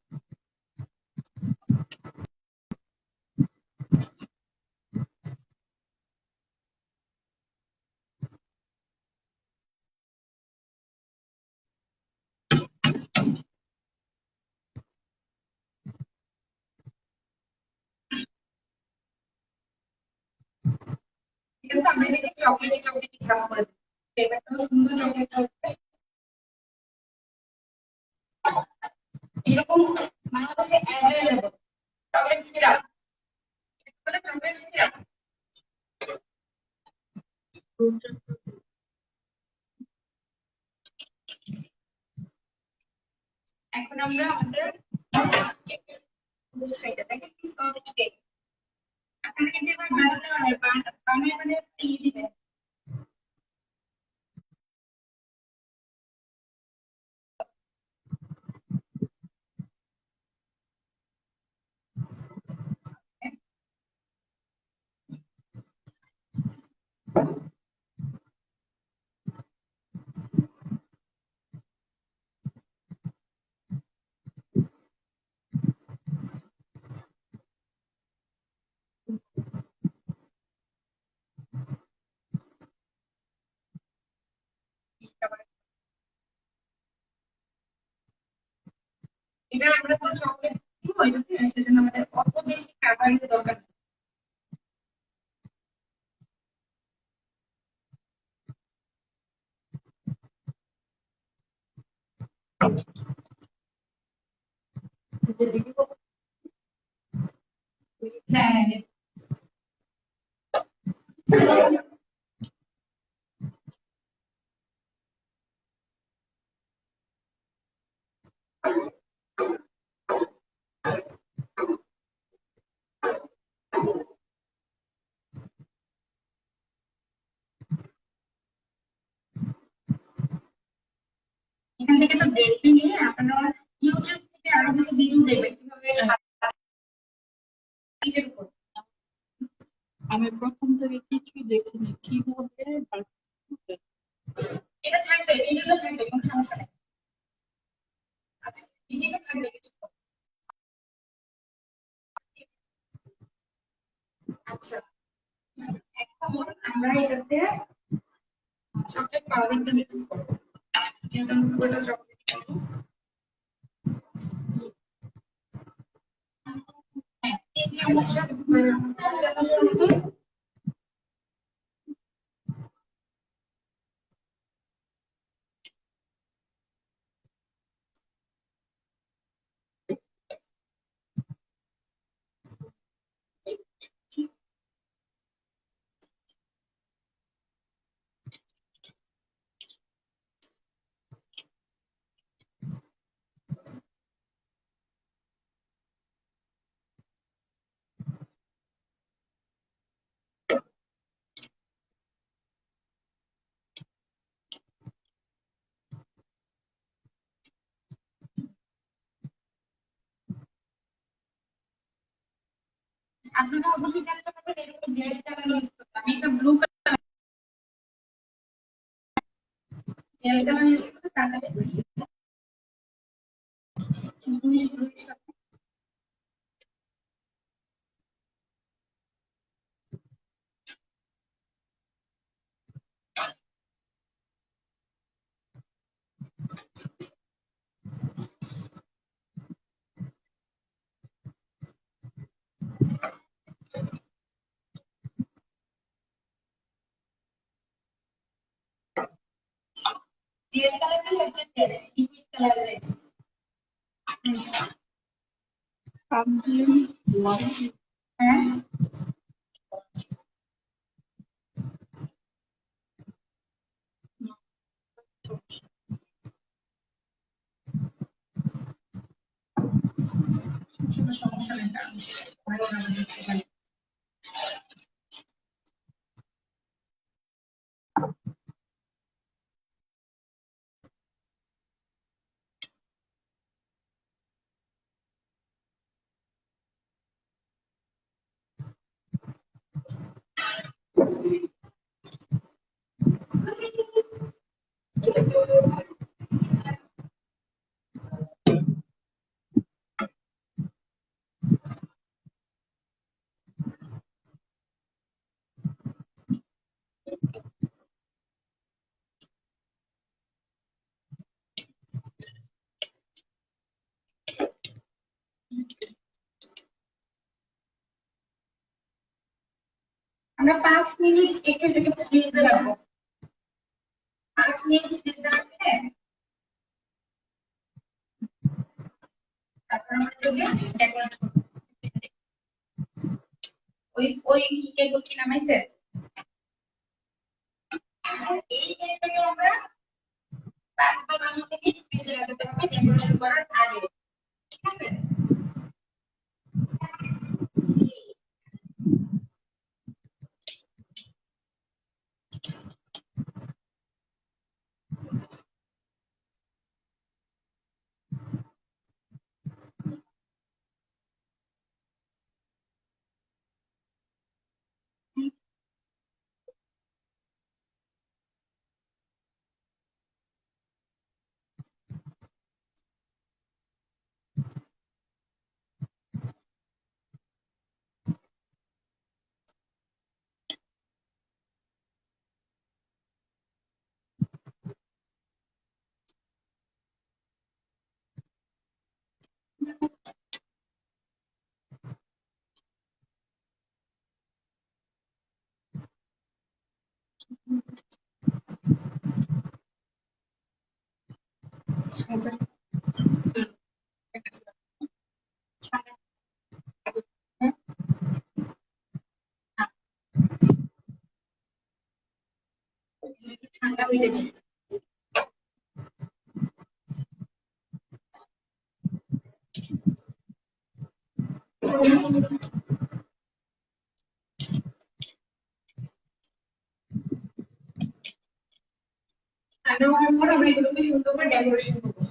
S1: ঠিক আছে, আমরা এটাকে চকলেট চকলেট ভাগ করে দিই, ফ্লেভারটাও সুন্দর চকলেট হবে। এরকম বাংলাদেশে অ্যাভেলেবল চকলেট সিরাপ, বলে চকলেট সিরাপ। এখন আমরা আমাদের বুঝতে দেখেন কি সফট কেক। আপনারা কিন্তু এবার বানাতে হবে, বানায় মানে দিবেন। এটা আমরা তো চকলেট দিব, এটাতে সেজন্য আমাদের অত বেশি কাভারের দরকার নেই। হ্যাঁ, এখান থেকে তো দেখবেন, আপনারা ইউটিউব থেকে আরো কিছু ভিডিও দেখবেন কিভাবে নিজের উপর।
S3: আমি প্রথম থেকে কিছুই দেখিনি, কিভাবে
S1: এটা থাকবে, ভিডিওটা থাকবে, কোনো সমস্যা নেই। আচ্ছা, ভিডিওটা থাকবে কিছু। আচ্ছা, এখন আমরা এটাতে চকলেট পাউডারটা মিক্স করবো, যেহেতু আমি পুরোটা চকলেট খাবো। হ্যাঁ, 3 চামচের মতো। আপনারা অবশ্যই চেষ্টা করবেন এরকম জেল কালার ইউজ করতে। আমি একটা ব্লু জেল কালার ইউজ করতে, তাহলে জেল কালারটা সবচেয়ে বেস্ট, লিকুইড কালার চাই। হ্যাঁ, কোনো সমস্যা নেই, ভালো না দেখতে পারি। আমরা 5 মিনিট একটু এটাকে ফ্রিজে রাখবো। 5 মিনিট ফ্রিজে রাখলে তারপর আমরা এটাকে ডেকোরেট করবো। ওই ওই কেকগুলো কি নামাইছে? এই কেকটাকে আমরা 5 বা 10 মিনিট ফ্রিজে রাখতে হবে ডেকোরেশন করার আগে, ঠিক আছে? ঠান্ডা হয়ে যাবে। ঠান্ডা হওয়ার পর আমরা এগুলোকে সুন্দর করে ডেকোরেশন করবো।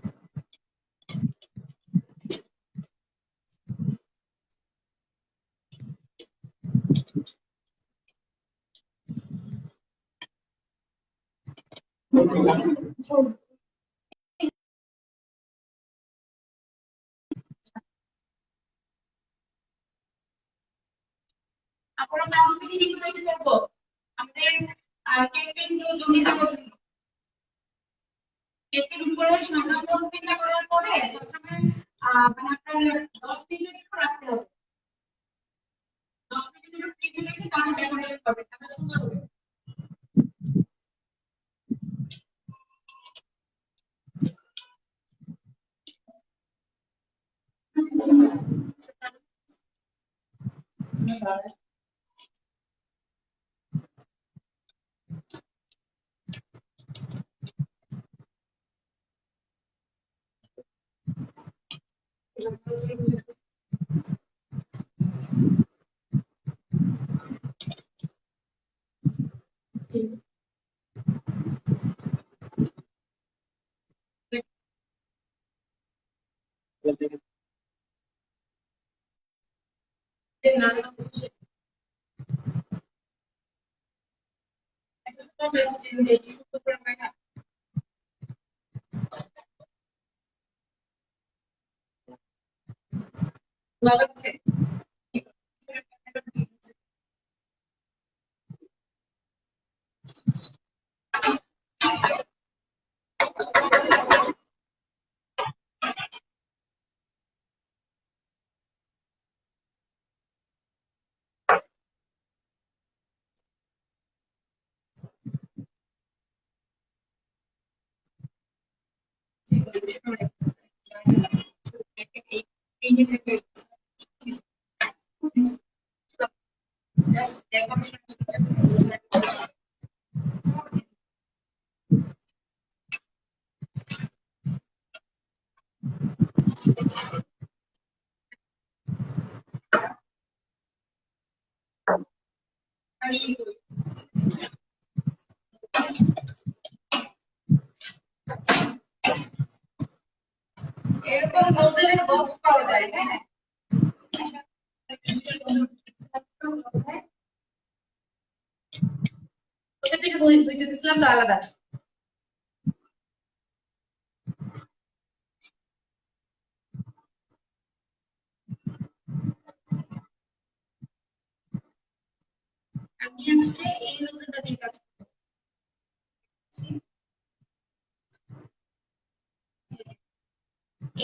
S1: আমরা 5 মিনিট একটু ওয়েট করবো আমাদের কেকের একটু জমে যাওয়ার জন্য। কেকের উপরে সাদা ফ্রস্টিংটা করার পরে সবসময় মানে আপনার 10 মিনিটের জন্য রাখতে হবে। 10 মিনিটের জন্য ফ্রিজে রেখে তারপর ডেকোরেশন করবে, তাহলে সুন্দর হবে। ভালো লাগছে। এরকম নোজেলের বক্স পাওয়া যায়, হ্যাঁ? ওদের পিঠে ধুইতে দিছিলাম তো আলাদা। আমি আজকে এই নোজেলটা দিয়ে কাজ করছি।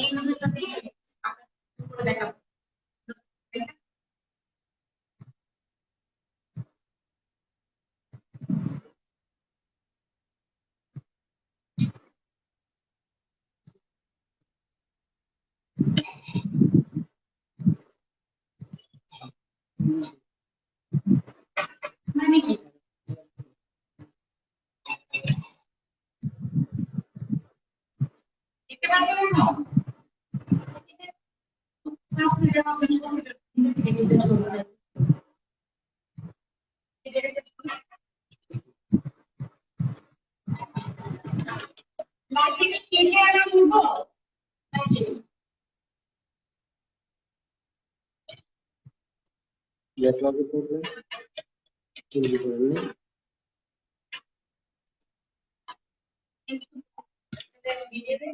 S1: এই নোজেলটা দিয়ে আপনাদের দেখাবো। মানে কি দেখতে পাচ্ছ না? ফার্স্ট যে আছে সেটা করবে এই যে লাইটিং কে কে আনা করবো নাকি
S4: ল্যাপটপে করবেন হিন্দি করবেন
S1: ভিডিওতে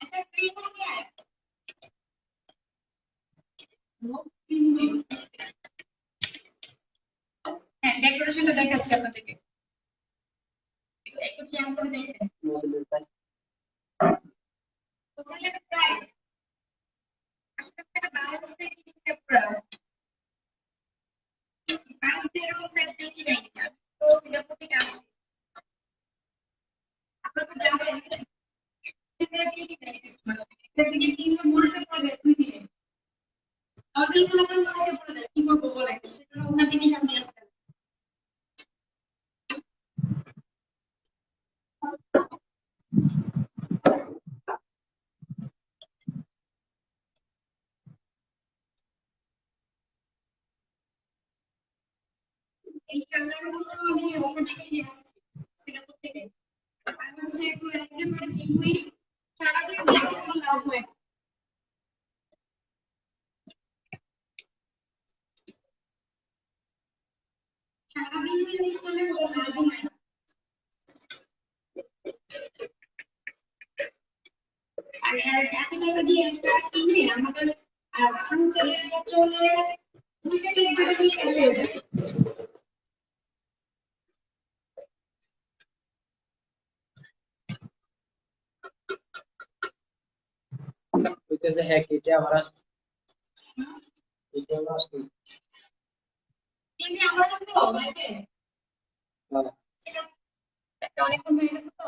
S1: একটা ক্রিম নিয়ে আয় হ্যাঁ ডেকোরেশনটা দেখাচ্ছি আপনাদেরকে একটু খেয়াল করে দেখেন
S4: মসজিদের পাশে
S1: হোটেলের প্রাইস আসলে বাংলাদেশ থেকে কিনতে পুরো বাংলাদেশের এরকম সেট দেখি নাই তো সিঙ্গাপুর থেকে আসছে আপনারা তো জানেন সেটা কি কি এটা থেকে কিনতে মরেছে পড়ে যায় 2 দিনে আমাদের গুলো আমরা মরেছে পড়ে যায় কি করবো বলেন সেটা ওখান থেকে সামনে আসতে এই কালারগুলো আমি ওখান থেকে নিয়ে আসছি সিঙ্গাপুর থেকে আর হচ্ছে এগুলো একেবারে লিকুইড সারাদিন দিয়ে কোনো লাভ হয় না। সারাদিন দিয়ে ইউজ করলে কোনো লাভই হয় না আর এত টাকা দিয়ে একটা কিনে আমাদের এখন চলে চলে 2 থেকে 1 ঘন্টা শেষ হয়ে যায়
S4: হইতেছে হ্যাঁ এটা আবার আসবে এটা আবার আসবে
S1: কিন্তু আমরা তো লাইভে
S4: হ্যাঁ
S1: এটা অনেকক্ষণ হয়ে গেছে তো